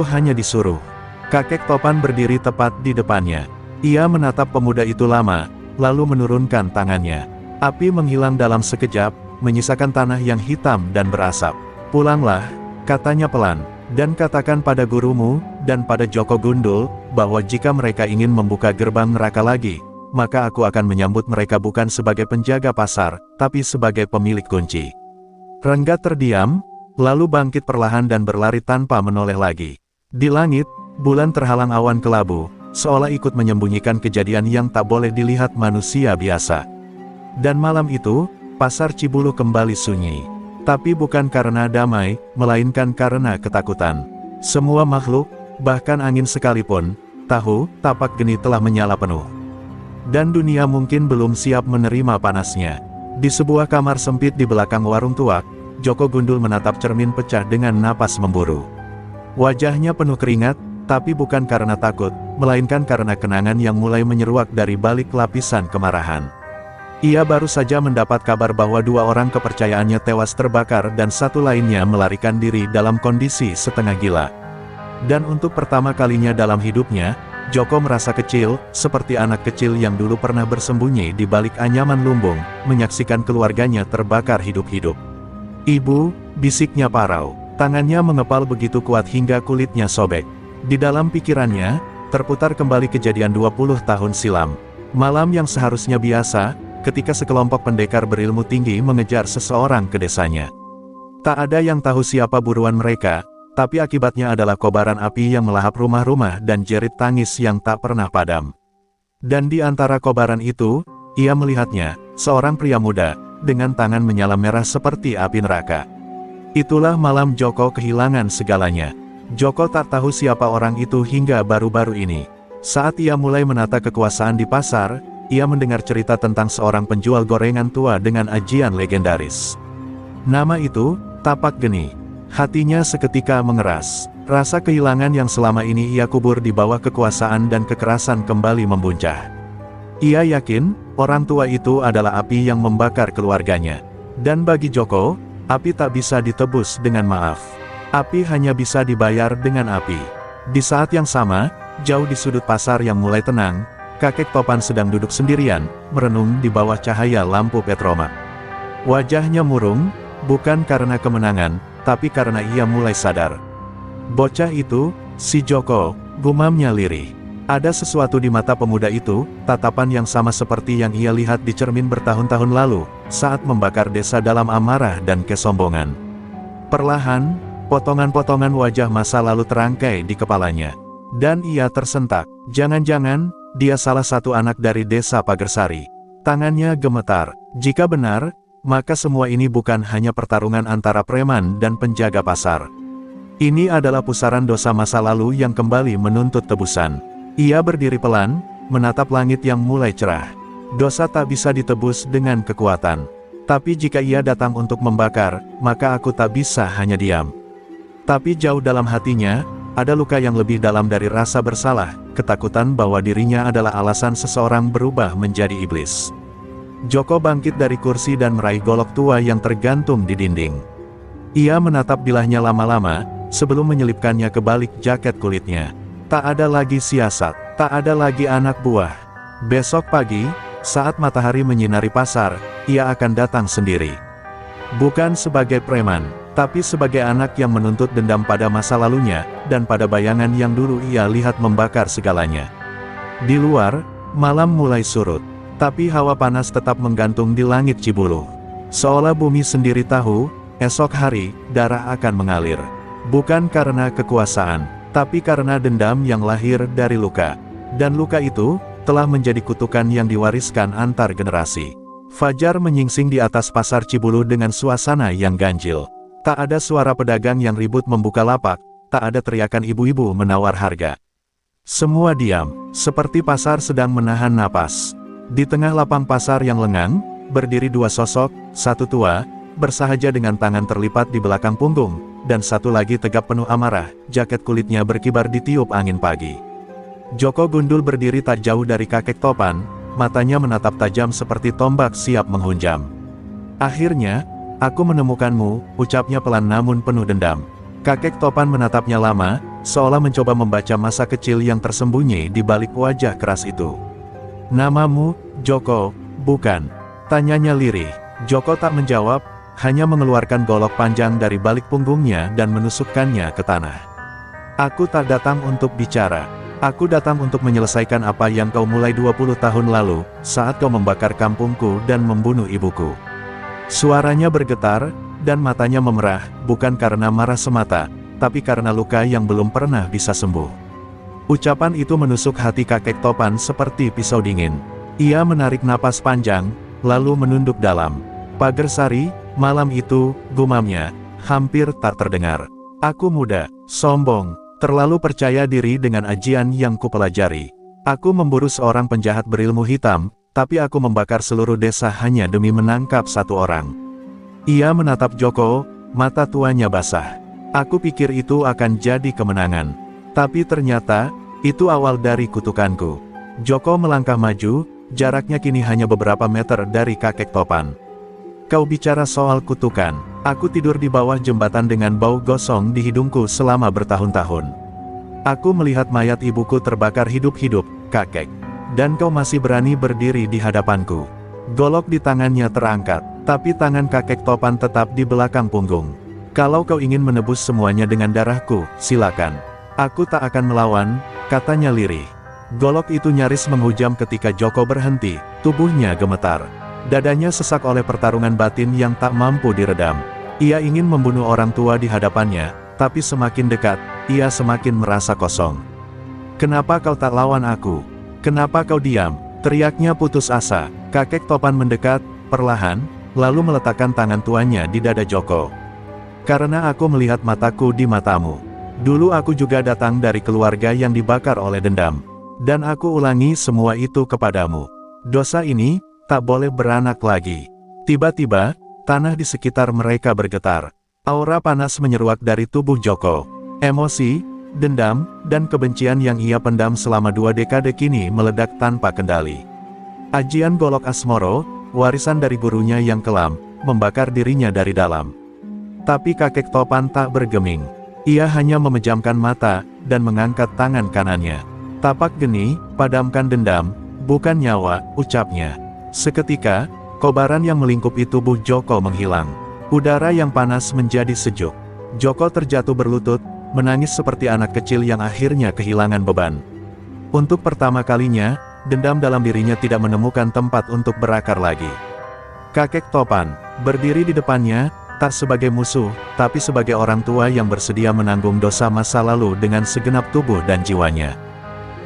hanya disuruh. Kakek topan berdiri tepat di depannya. Ia menatap pemuda itu lama, lalu menurunkan tangannya. Api menghilang dalam sekejap, menyisakan tanah yang hitam dan berasap. Pulanglah, katanya pelan, dan katakan pada gurumu, dan pada Joko Gundul, bahwa jika mereka ingin membuka gerbang neraka lagi, maka aku akan menyambut mereka bukan sebagai penjaga pasar, tapi sebagai pemilik kunci. Renggat terdiam, lalu bangkit perlahan dan berlari tanpa menoleh lagi. Di langit, bulan terhalang awan kelabu, seolah ikut menyembunyikan kejadian yang tak boleh dilihat manusia biasa. Dan malam itu, pasar Cibulu kembali sunyi. Tapi bukan karena damai, melainkan karena ketakutan. Semua makhluk, bahkan angin sekalipun, tahu, tapak geni telah menyala penuh. Dan dunia mungkin belum siap menerima panasnya. Di sebuah kamar sempit di belakang warung tuak, Joko Gundul menatap cermin pecah dengan napas memburu. Wajahnya penuh keringat, tapi bukan karena takut, melainkan karena kenangan yang mulai menyeruak dari balik lapisan kemarahan. Ia baru saja mendapat kabar bahwa 2 orang kepercayaannya tewas terbakar dan 1 lainnya melarikan diri dalam kondisi setengah gila. Dan untuk pertama kalinya dalam hidupnya, Joko merasa kecil, seperti anak kecil yang dulu pernah bersembunyi di balik anyaman lumbung, menyaksikan keluarganya terbakar hidup-hidup. "Ibu," bisiknya parau. Tangannya mengepal begitu kuat hingga kulitnya sobek. Di dalam pikirannya, terputar kembali kejadian 20 tahun silam. Malam yang seharusnya biasa, ketika sekelompok pendekar berilmu tinggi mengejar seseorang ke desanya. Tak ada yang tahu siapa buruan mereka, tapi akibatnya adalah kobaran api yang melahap rumah-rumah dan jerit tangis yang tak pernah padam. Dan di antara kobaran itu, ia melihatnya, seorang pria muda, dengan tangan menyala merah seperti api neraka. Itulah malam Joko kehilangan segalanya. Joko tak tahu siapa orang itu hingga baru-baru ini. Saat ia mulai menata kekuasaan di pasar, ia mendengar cerita tentang seorang penjual gorengan tua dengan ajian legendaris. Nama itu, Tapak Geni. Hatinya seketika mengeras. Rasa kehilangan yang selama ini ia kubur di bawah kekuasaan dan kekerasan kembali membuncah. Ia yakin, orang tua itu adalah api yang membakar keluarganya. Dan bagi Joko, api tak bisa ditebus dengan maaf. Api hanya bisa dibayar dengan api. Di saat yang sama, jauh di sudut pasar yang mulai tenang, kakek topan sedang duduk sendirian, merenung di bawah cahaya lampu petromak. Wajahnya murung, bukan karena kemenangan, tapi karena ia mulai sadar. Bocah itu, si Joko, gumamnya lirih. Ada sesuatu di mata pemuda itu, tatapan yang sama seperti yang ia lihat di cermin bertahun-tahun lalu, saat membakar desa dalam amarah dan kesombongan. Perlahan, potongan-potongan wajah masa lalu terangkai di kepalanya. Dan ia tersentak. Jangan-jangan, dia salah satu anak dari desa Pagersari. Tangannya gemetar. Jika benar, maka semua ini bukan hanya pertarungan antara preman dan penjaga pasar. Ini adalah pusaran dosa masa lalu yang kembali menuntut tebusan. Ia berdiri pelan, menatap langit yang mulai cerah. Dosa tak bisa ditebus dengan kekuatan. Tapi jika ia datang untuk membakar, maka aku tak bisa hanya diam. Tapi jauh dalam hatinya, ada luka yang lebih dalam dari rasa bersalah, ketakutan bahwa dirinya adalah alasan seseorang berubah menjadi iblis. Joko bangkit dari kursi dan meraih golok tua yang tergantung di dinding. Ia menatap bilahnya lama-lama, sebelum menyelipkannya ke balik jaket kulitnya. Tak ada lagi siasat, tak ada lagi anak buah. Besok pagi, saat matahari menyinari pasar, ia akan datang sendiri. Bukan sebagai preman, tapi sebagai anak yang menuntut dendam pada masa lalunya, dan pada bayangan yang dulu ia lihat membakar segalanya. Di luar, malam mulai surut, tapi hawa panas tetap menggantung di langit Cibulu. Seolah bumi sendiri tahu, esok hari, darah akan mengalir. Bukan karena kekuasaan, tapi karena dendam yang lahir dari luka. Dan luka itu, telah menjadi kutukan yang diwariskan antar generasi. Fajar menyingsing di atas pasar Cibulu dengan suasana yang ganjil. Tak ada suara pedagang yang ribut membuka lapak, tak ada teriakan ibu-ibu menawar harga. Semua diam, seperti pasar sedang menahan napas. Di tengah lapang pasar yang lengang, berdiri 2 sosok, satu tua, bersahaja dengan tangan terlipat di belakang punggung, dan satu lagi tegap penuh amarah, jaket kulitnya berkibar ditiup angin pagi. Joko Gundul berdiri tak jauh dari kakek topan, matanya menatap tajam seperti tombak siap menghunjam. "Akhirnya, aku menemukanmu," ucapnya pelan namun penuh dendam. Kakek topan menatapnya lama, seolah mencoba membaca masa kecil yang tersembunyi di balik wajah keras itu. "Namamu, Joko, bukan?" tanyanya lirih. Joko tak menjawab, hanya mengeluarkan golok panjang dari balik punggungnya dan menusukkannya ke tanah. "Aku tak datang untuk bicara. Aku datang untuk menyelesaikan apa yang kau mulai 20 tahun lalu, saat kau membakar kampungku dan membunuh ibuku." Suaranya bergetar, dan matanya memerah, bukan karena marah semata, tapi karena luka yang belum pernah bisa sembuh. Ucapan itu menusuk hati kakek topan seperti pisau dingin. Ia menarik napas panjang, lalu menunduk dalam. "Pagersari, malam itu," gumamnya, hampir tak terdengar. "Aku muda, sombong, terlalu percaya diri dengan ajian yang kupelajari. Aku memburu seorang penjahat berilmu hitam, tapi aku membakar seluruh desa hanya demi menangkap satu orang." Ia menatap Joko, mata tuanya basah. "Aku pikir itu akan jadi kemenangan. Tapi ternyata, itu awal dari kutukanku." Joko melangkah maju, jaraknya kini hanya beberapa meter dari kakek topan. "Kau bicara soal kutukan. Aku tidur di bawah jembatan dengan bau gosong di hidungku selama bertahun-tahun. Aku melihat mayat ibuku terbakar hidup-hidup, kakek. Dan kau masih berani berdiri di hadapanku." Golok di tangannya terangkat, tapi tangan kakek topan tetap di belakang punggung. "Kalau kau ingin menebus semuanya dengan darahku, silakan. Aku tak akan melawan," katanya lirih. Golok itu nyaris menghujam ketika Joko berhenti, tubuhnya gemetar. Dadanya sesak oleh pertarungan batin yang tak mampu diredam. Ia ingin membunuh orang tua di hadapannya, tapi semakin dekat, ia semakin merasa kosong. "Kenapa kau tak lawan aku? Kenapa kau diam?" teriaknya putus asa. Kakek topan mendekat, perlahan, lalu meletakkan tangan tuanya di dada Joko. "Karena aku melihat mataku di matamu. Dulu aku juga datang dari keluarga yang dibakar oleh dendam. Dan aku ulangi semua itu kepadamu. Dosa ini, tak boleh beranak lagi." Tiba-tiba, tanah di sekitar mereka bergetar. Aura panas menyeruak dari tubuh Joko. Emosi, dendam, dan kebencian yang ia pendam selama 2 dekade kini meledak tanpa kendali. Ajian golok Asmoro, warisan dari gurunya yang kelam, membakar dirinya dari dalam. Tapi kakek topan tak bergeming. Ia hanya memejamkan mata, dan mengangkat tangan kanannya. "Tapak geni, padamkan dendam, bukan nyawa," ucapnya. Seketika, kobaran yang melingkupi tubuh Joko menghilang. Udara yang panas menjadi sejuk. Joko terjatuh berlutut, menangis seperti anak kecil yang akhirnya kehilangan beban. Untuk pertama kalinya, dendam dalam dirinya tidak menemukan tempat untuk berakar lagi. Kakek topan berdiri di depannya, tak sebagai musuh, tapi sebagai orang tua yang bersedia menanggung dosa masa lalu dengan segenap tubuh dan jiwanya.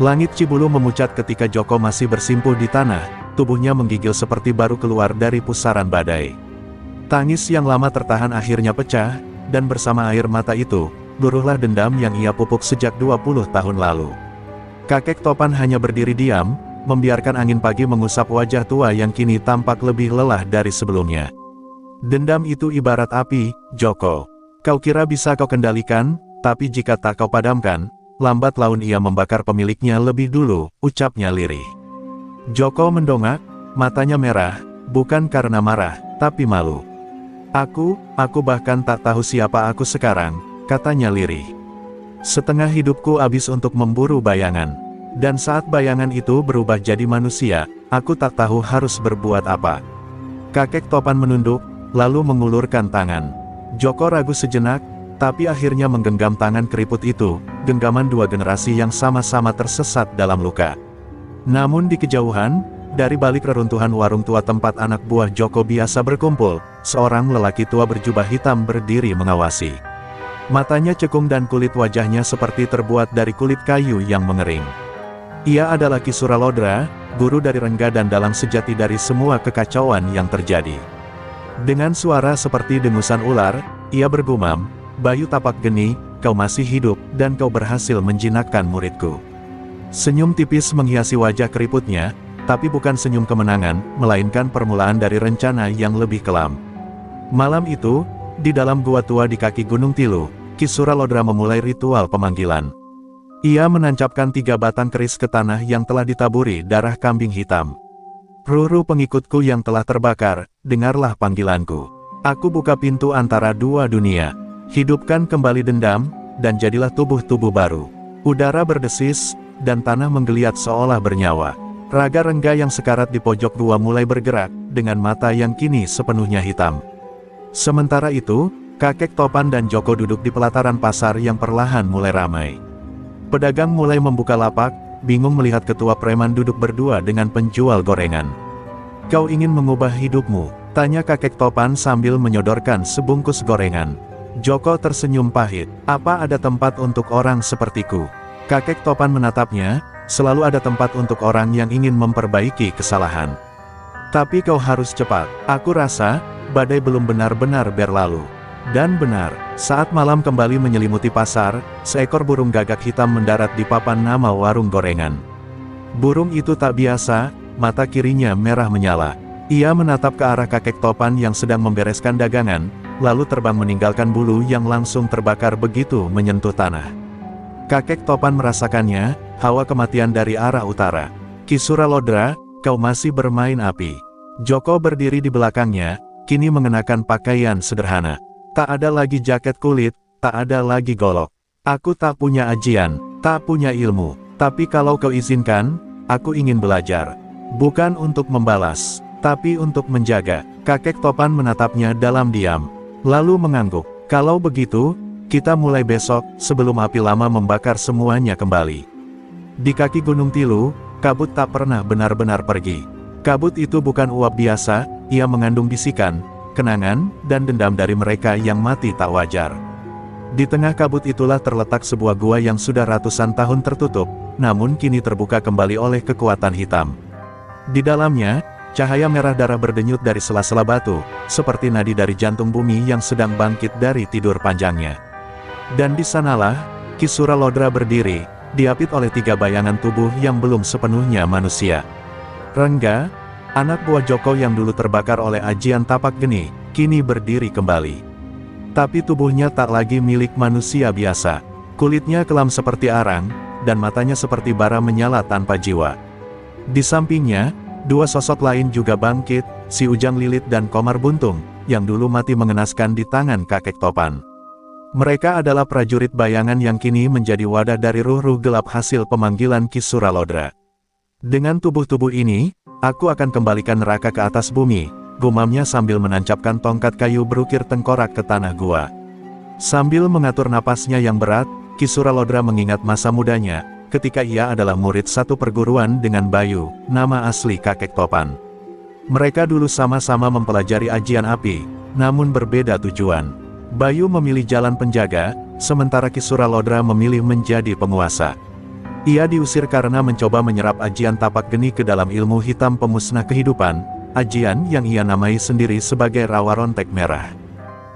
Langit Cibulu memucat ketika Joko masih bersimpuh di tanah, tubuhnya menggigil seperti baru keluar dari pusaran badai. Tangis yang lama tertahan akhirnya pecah, dan bersama air mata itu, luruhlah dendam yang ia pupuk sejak 20 tahun lalu. Kakek topan hanya berdiri diam, membiarkan angin pagi mengusap wajah tua yang kini tampak lebih lelah dari sebelumnya. "Dendam itu ibarat api, Joko. Kau kira bisa kau kendalikan, tapi jika tak kau padamkan, lambat laun ia membakar pemiliknya lebih dulu," ucapnya lirih. Joko mendongak, matanya merah, bukan karena marah, tapi malu. Aku bahkan tak tahu siapa aku sekarang," katanya lirih. "Setengah hidupku habis untuk memburu bayangan. Dan saat bayangan itu berubah jadi manusia, aku tak tahu harus berbuat apa." Kakek topan menunduk, lalu mengulurkan tangan. Joko ragu sejenak, tapi akhirnya menggenggam tangan keriput itu, genggaman 2 generasi yang sama-sama tersesat dalam luka. Namun di kejauhan, dari balik reruntuhan warung tua tempat anak buah Joko biasa berkumpul, seorang lelaki tua berjubah hitam berdiri mengawasi. Matanya cekung dan kulit wajahnya seperti terbuat dari kulit kayu yang mengering. Ia adalah Ki Suralodra, guru dari Rengga dan dalang sejati dari semua kekacauan yang terjadi. Dengan suara seperti dengusan ular, ia bergumam, "Bayu Tapak Geni, kau masih hidup, dan kau berhasil menjinakkan muridku." Senyum tipis menghiasi wajah keriputnya, tapi bukan senyum kemenangan, melainkan permulaan dari rencana yang lebih kelam. Malam itu, di dalam gua tua di kaki Gunung Tilu, Ki Suralodra memulai ritual pemanggilan. Ia menancapkan 3 batang keris ke tanah yang telah ditaburi darah kambing hitam. Ruru pengikutku yang telah terbakar, dengarlah panggilanku. Aku buka pintu antara dua dunia. Hidupkan kembali dendam, dan jadilah tubuh-tubuh baru. Udara berdesis, dan tanah menggeliat seolah bernyawa. Raga Rengga yang sekarat di pojok gua mulai bergerak, dengan mata yang kini sepenuhnya hitam. Sementara itu, kakek Topan dan Joko duduk di pelataran pasar yang perlahan mulai ramai. Pedagang mulai membuka lapak, bingung melihat ketua preman duduk berdua dengan penjual gorengan. "Kau ingin mengubah hidupmu?" tanya kakek Topan sambil menyodorkan sebungkus gorengan. Joko tersenyum pahit. "Apa ada tempat untuk orang sepertiku?" Kakek Topan menatapnya. "Selalu ada tempat untuk orang yang ingin memperbaiki kesalahan. Tapi kau harus cepat. Aku rasa, badai belum benar-benar berlalu." Dan benar, saat malam kembali menyelimuti pasar, seekor burung gagak hitam mendarat di papan nama warung gorengan. Burung itu tak biasa, mata kirinya merah menyala. Ia menatap ke arah kakek Topan yang sedang membereskan dagangan, lalu terbang meninggalkan bulu yang langsung terbakar begitu menyentuh tanah. Kakek Topan merasakannya, hawa kematian dari arah utara. "Ki Suralodra, kau masih bermain api." Joko berdiri di belakangnya, kini mengenakan pakaian sederhana. "Tak ada lagi jaket kulit, tak ada lagi golok. Aku tak punya ajian, tak punya ilmu. Tapi kalau kau izinkan, aku ingin belajar. Bukan untuk membalas, tapi untuk menjaga." Kakek Topan menatapnya dalam diam, lalu mengangguk. "Kalau begitu, kita mulai besok, sebelum api lama membakar semuanya kembali." Di kaki Gunung Tilu, kabut tak pernah benar-benar pergi. Kabut itu bukan uap biasa, ia mengandung bisikan, kenangan, dan dendam dari mereka yang mati tak wajar. Di tengah kabut itulah terletak sebuah gua yang sudah ratusan tahun tertutup, namun kini terbuka kembali oleh kekuatan hitam. Di dalamnya, cahaya merah darah berdenyut dari sela-sela batu, seperti nadi dari jantung bumi yang sedang bangkit dari tidur panjangnya. Dan di sanalah, Ki Suralodra berdiri, diapit oleh 3 bayangan tubuh yang belum sepenuhnya manusia. Rengga, anak buah Joko yang dulu terbakar oleh ajian tapak geni, kini berdiri kembali. Tapi tubuhnya tak lagi milik manusia biasa. Kulitnya kelam seperti arang, dan matanya seperti bara menyala tanpa jiwa. Di sampingnya, 2 sosok lain juga bangkit, si Ujang Lilit dan Komar Buntung, yang dulu mati mengenaskan di tangan kakek Topan. Mereka adalah prajurit bayangan yang kini menjadi wadah dari ruh-ruh gelap hasil pemanggilan Ki Suralodra. "Dengan tubuh-tubuh ini, aku akan kembalikan neraka ke atas bumi," gumamnya sambil menancapkan tongkat kayu berukir tengkorak ke tanah gua. Sambil mengatur napasnya yang berat, Ki Suralodra mengingat masa mudanya, ketika ia adalah murid satu perguruan dengan Bayu, nama asli kakek Topan. Mereka dulu sama-sama mempelajari ajian api, namun berbeda tujuan. Bayu memilih jalan penjaga, sementara Ki Suralodra memilih menjadi penguasa. Ia diusir karena mencoba menyerap ajian tapak geni ke dalam ilmu hitam pemusnah kehidupan, ajian yang ia namai sendiri sebagai Rawa Rontek Merah.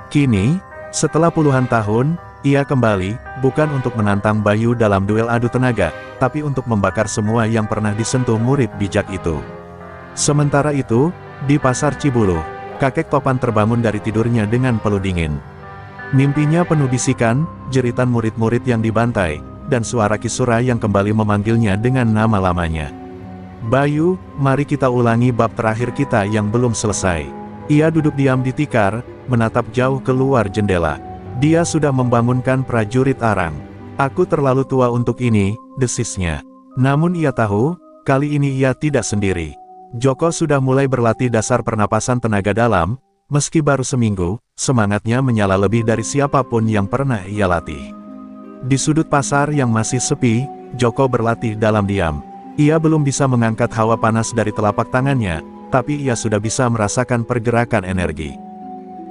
Kini, setelah puluhan tahun, ia kembali, bukan untuk menantang Bayu dalam duel adu tenaga, tapi untuk membakar semua yang pernah disentuh murid bijak itu. Sementara itu, di pasar Cibuluh, kakek Topan terbangun dari tidurnya dengan peluh dingin. Mimpinya penuh bisikan, jeritan murid-murid yang dibantai, dan suara Ki Sura yang kembali memanggilnya dengan nama lamanya. "Bayu, mari kita ulangi bab terakhir kita yang belum selesai." Ia duduk diam di tikar, menatap jauh keluar jendela. Dia sudah membangunkan prajurit arang. "Aku terlalu tua untuk ini," desisnya. Namun ia tahu, kali ini ia tidak sendiri. Joko sudah mulai berlatih dasar pernapasan tenaga dalam. Meski baru seminggu, semangatnya menyala lebih dari siapapun yang pernah ia latih. Di sudut pasar yang masih sepi, Joko berlatih dalam diam. Ia belum bisa mengangkat hawa panas dari telapak tangannya, tapi ia sudah bisa merasakan pergerakan energi.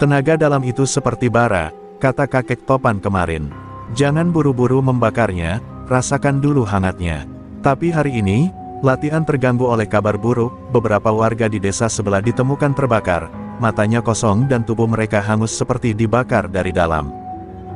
"Tenaga dalam itu seperti bara," kata kakek Topan kemarin. "Jangan buru-buru membakarnya, rasakan dulu hangatnya." Tapi hari ini, latihan terganggu oleh kabar buruk. Beberapa warga di desa sebelah ditemukan terbakar. Matanya kosong dan tubuh mereka hangus seperti dibakar dari dalam.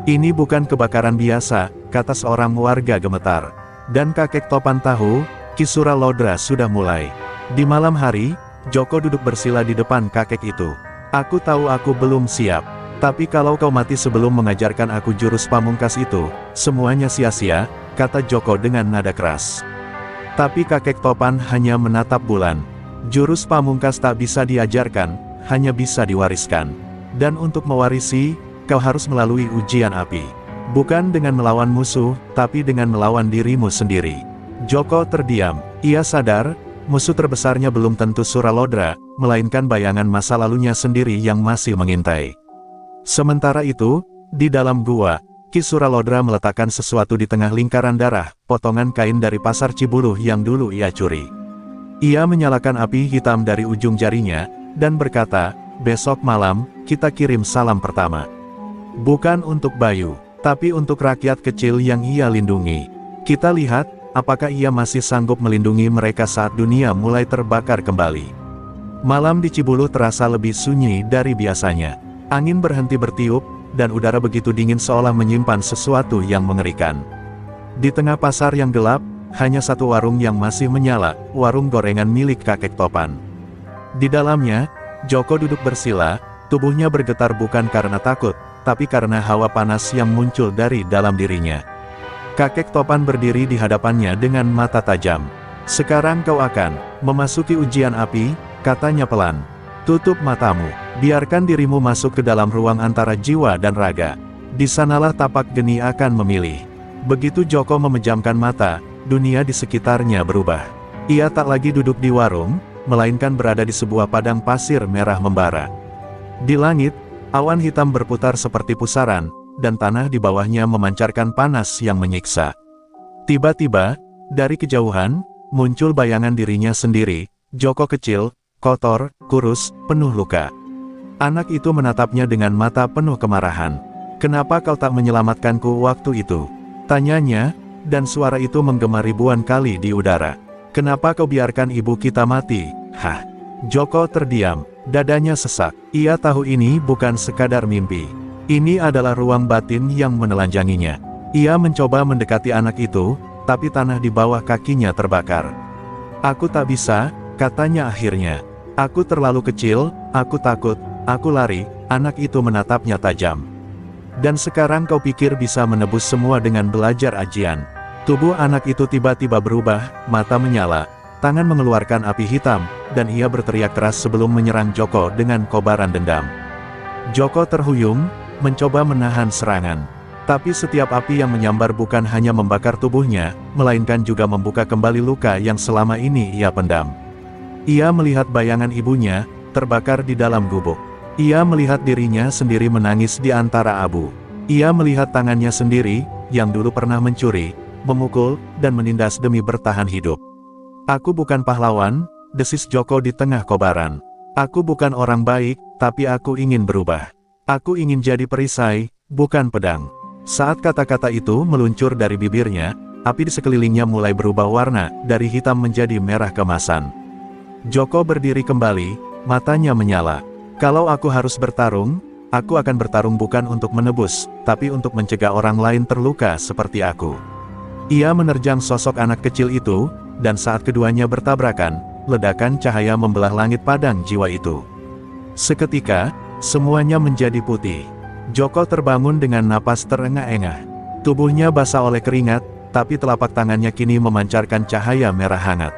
"Ini bukan kebakaran biasa," kata seorang warga gemetar. Dan kakek Topan tahu, Ki Suralodra sudah mulai. Di malam hari, Joko duduk bersila di depan kakek itu. "Aku tahu aku belum siap. Tapi kalau kau mati sebelum mengajarkan aku jurus pamungkas itu, semuanya sia-sia," kata Joko dengan nada keras. Tapi kakek Topan hanya menatap bulan. Jurus pamungkas tak bisa diajarkan, hanya bisa diwariskan. Dan untuk mewarisi, kau harus melalui ujian api. Bukan dengan melawan musuh, tapi dengan melawan dirimu sendiri. Joko terdiam. Ia sadar, musuh terbesarnya belum tentu Suralodra, melainkan bayangan masa lalunya sendiri yang masih mengintai. Sementara itu, di dalam gua, Ki Suralodra meletakkan sesuatu di tengah lingkaran darah, potongan kain dari pasar Cibuluh yang dulu ia curi. Ia menyalakan api hitam dari ujung jarinya, dan berkata, besok malam, kita kirim salam pertama. Bukan untuk Bayu, tapi untuk rakyat kecil yang ia lindungi. Kita lihat, apakah ia masih sanggup melindungi mereka saat dunia mulai terbakar kembali. Malam di Cibuluh terasa lebih sunyi dari biasanya. Angin berhenti bertiup, dan udara begitu dingin seolah menyimpan sesuatu yang mengerikan. Di tengah pasar yang gelap, hanya satu warung yang masih menyala, warung gorengan milik kakek Topan. Di dalamnya, Joko duduk bersila, tubuhnya bergetar bukan karena takut, tapi karena hawa panas yang muncul dari dalam dirinya. Kakek Topan berdiri di hadapannya dengan mata tajam. Sekarang kau akan memasuki ujian api, katanya pelan. Tutup matamu, biarkan dirimu masuk ke dalam ruang antara jiwa dan raga. Di sanalah tapak geni akan memilih. Begitu Joko memejamkan mata, dunia di sekitarnya berubah. Ia tak lagi duduk di warung, melainkan berada di sebuah padang pasir merah membara. Di langit, awan hitam berputar seperti pusaran, dan tanah di bawahnya memancarkan panas yang menyiksa. Tiba-tiba, dari kejauhan, muncul bayangan dirinya sendiri, Joko kecil, kotor, kurus, penuh luka. Anak itu menatapnya dengan mata penuh kemarahan. Kenapa kau tak menyelamatkanku waktu itu? Tanyanya, dan suara itu menggema ribuan kali di udara. Kenapa kau biarkan ibu kita mati? Hah? Joko terdiam, dadanya sesak. Ia tahu ini bukan sekadar mimpi. Ini adalah ruang batin yang menelanjanginya. Ia mencoba mendekati anak itu, tapi tanah di bawah kakinya terbakar. Aku tak bisa, katanya akhirnya. Aku terlalu kecil, aku takut, aku lari. Anak itu menatapnya tajam. Dan sekarang kau pikir bisa menebus semua dengan belajar ajian. Tubuh anak itu tiba-tiba berubah, mata menyala, tangan mengeluarkan api hitam, dan ia berteriak keras sebelum menyerang Joko dengan kobaran dendam. Joko terhuyung, mencoba menahan serangan. Tapi setiap api yang menyambar bukan hanya membakar tubuhnya, melainkan juga membuka kembali luka yang selama ini ia pendam. Ia melihat bayangan ibunya, terbakar di dalam gubuk. Ia melihat dirinya sendiri menangis di antara abu. Ia melihat tangannya sendiri, yang dulu pernah mencuri, memukul, dan menindas demi bertahan hidup. Aku bukan pahlawan, desis Joko di tengah kobaran. Aku bukan orang baik, tapi aku ingin berubah. Aku ingin jadi perisai, bukan pedang. Saat kata-kata itu meluncur dari bibirnya, api di sekelilingnya mulai berubah warna, dari hitam menjadi merah keemasan. Joko berdiri kembali, matanya menyala. Kalau aku harus bertarung, aku akan bertarung bukan untuk menebus, tapi untuk mencegah orang lain terluka seperti aku. Ia menerjang sosok anak kecil itu, dan saat keduanya bertabrakan, ledakan cahaya membelah langit padang jiwa itu. Seketika, semuanya menjadi putih. Joko terbangun dengan napas terengah-engah. Tubuhnya basah oleh keringat, tapi telapak tangannya kini memancarkan cahaya merah hangat.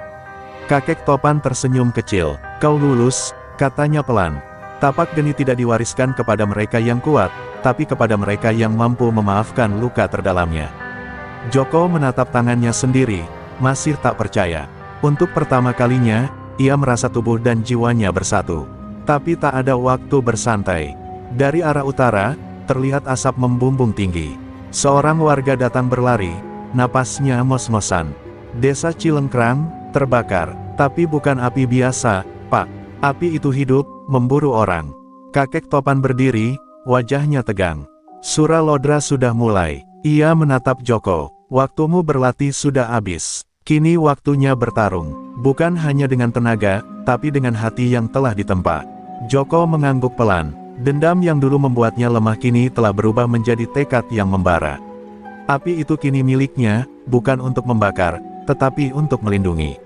Kakek Topan tersenyum kecil. Kau lulus, katanya pelan. Tapak geni tidak diwariskan kepada mereka yang kuat, tapi kepada mereka yang mampu memaafkan luka terdalamnya. Joko menatap tangannya sendiri, masih tak percaya. Untuk pertama kalinya, ia merasa tubuh dan jiwanya bersatu. Tapi tak ada waktu bersantai. Dari arah utara, terlihat asap membumbung tinggi. Seorang warga datang berlari, napasnya mos-mosan. Desa Cilengkrang terbakar, tapi bukan api biasa, Pak. Api itu hidup, memburu orang. Kakek Topan berdiri, wajahnya tegang. Suralodra sudah mulai. Ia menatap Joko. Waktumu berlatih sudah habis. Kini waktunya bertarung. Bukan hanya dengan tenaga, tapi dengan hati yang telah ditempa. Joko mengangguk pelan. Dendam yang dulu membuatnya lemah kini telah berubah menjadi tekad yang membara. Api itu kini miliknya, bukan untuk membakar, tetapi untuk melindungi.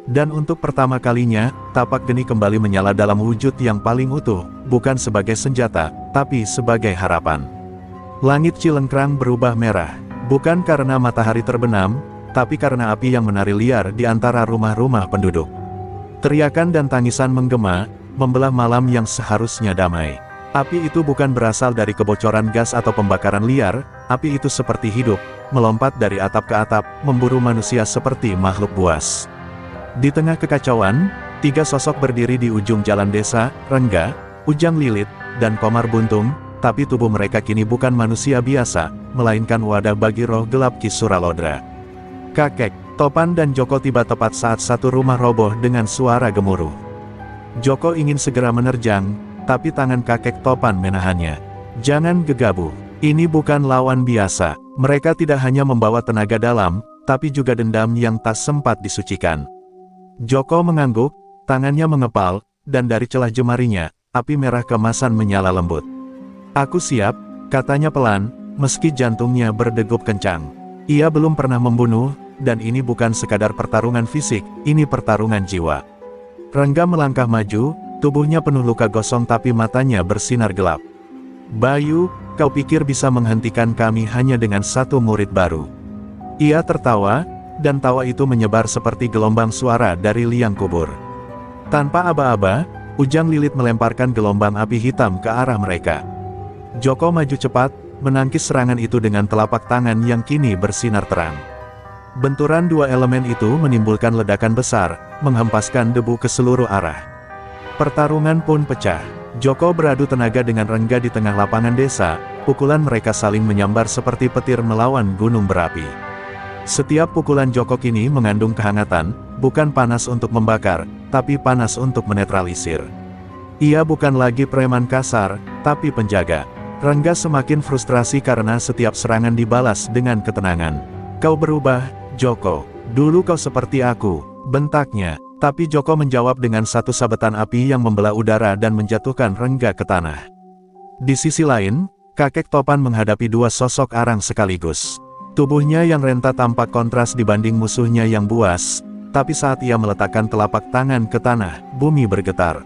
Dan untuk pertama kalinya, tapak geni kembali menyala dalam wujud yang paling utuh, bukan sebagai senjata, tapi sebagai harapan. Langit Cilengkrang berubah merah, bukan karena matahari terbenam, tapi karena api yang menari liar di antara rumah-rumah penduduk. Teriakan dan tangisan menggema, membelah malam yang seharusnya damai. Api itu bukan berasal dari kebocoran gas atau pembakaran liar, api itu seperti hidup, melompat dari atap ke atap, memburu manusia seperti makhluk buas. Di tengah kekacauan, 3 sosok berdiri di ujung jalan desa, Rengga, Ujang Lilit, dan Komar Buntung, tapi tubuh mereka kini bukan manusia biasa, melainkan wadah bagi roh gelap Ki Suralodra. Kakek, Topan dan Joko tiba tepat saat satu rumah roboh dengan suara gemuruh. Joko ingin segera menerjang, tapi tangan kakek Topan menahannya. Jangan gegabah, ini bukan lawan biasa. Mereka tidak hanya membawa tenaga dalam, tapi juga dendam yang tak sempat disucikan. Joko mengangguk, tangannya mengepal, dan dari celah jemarinya, api merah kemasan menyala lembut. Aku siap, katanya pelan, meski jantungnya berdegup kencang. Ia belum pernah membunuh, dan ini bukan sekadar pertarungan fisik, ini pertarungan jiwa. Rengga melangkah maju, tubuhnya penuh luka gosong tapi matanya bersinar gelap. Bayu, kau pikir bisa menghentikan kami hanya dengan satu murid baru? Ia tertawa, dan tawa itu menyebar seperti gelombang suara dari liang kubur. Tanpa aba-aba, Ujang Lilit melemparkan gelombang api hitam ke arah mereka. Joko maju cepat, menangkis serangan itu dengan telapak tangan yang kini bersinar terang. Benturan 2 elemen itu menimbulkan ledakan besar, menghempaskan debu ke seluruh arah. Pertarungan pun pecah. Joko beradu tenaga dengan Rengga di tengah lapangan desa, pukulan mereka saling menyambar seperti petir melawan gunung berapi. Setiap pukulan Joko kini mengandung kehangatan, bukan panas untuk membakar, tapi panas untuk menetralisir. Ia bukan lagi preman kasar, tapi penjaga. Rengga semakin frustrasi karena setiap serangan dibalas dengan ketenangan. Kau berubah, Joko. Dulu kau seperti aku, bentaknya. Tapi Joko menjawab dengan satu sabetan api yang membelah udara dan menjatuhkan Rengga ke tanah. Di sisi lain, kakek Topan menghadapi 2 sosok arang sekaligus. Tubuhnya yang renta tampak kontras dibanding musuhnya yang buas, tapi saat ia meletakkan telapak tangan ke tanah, bumi bergetar.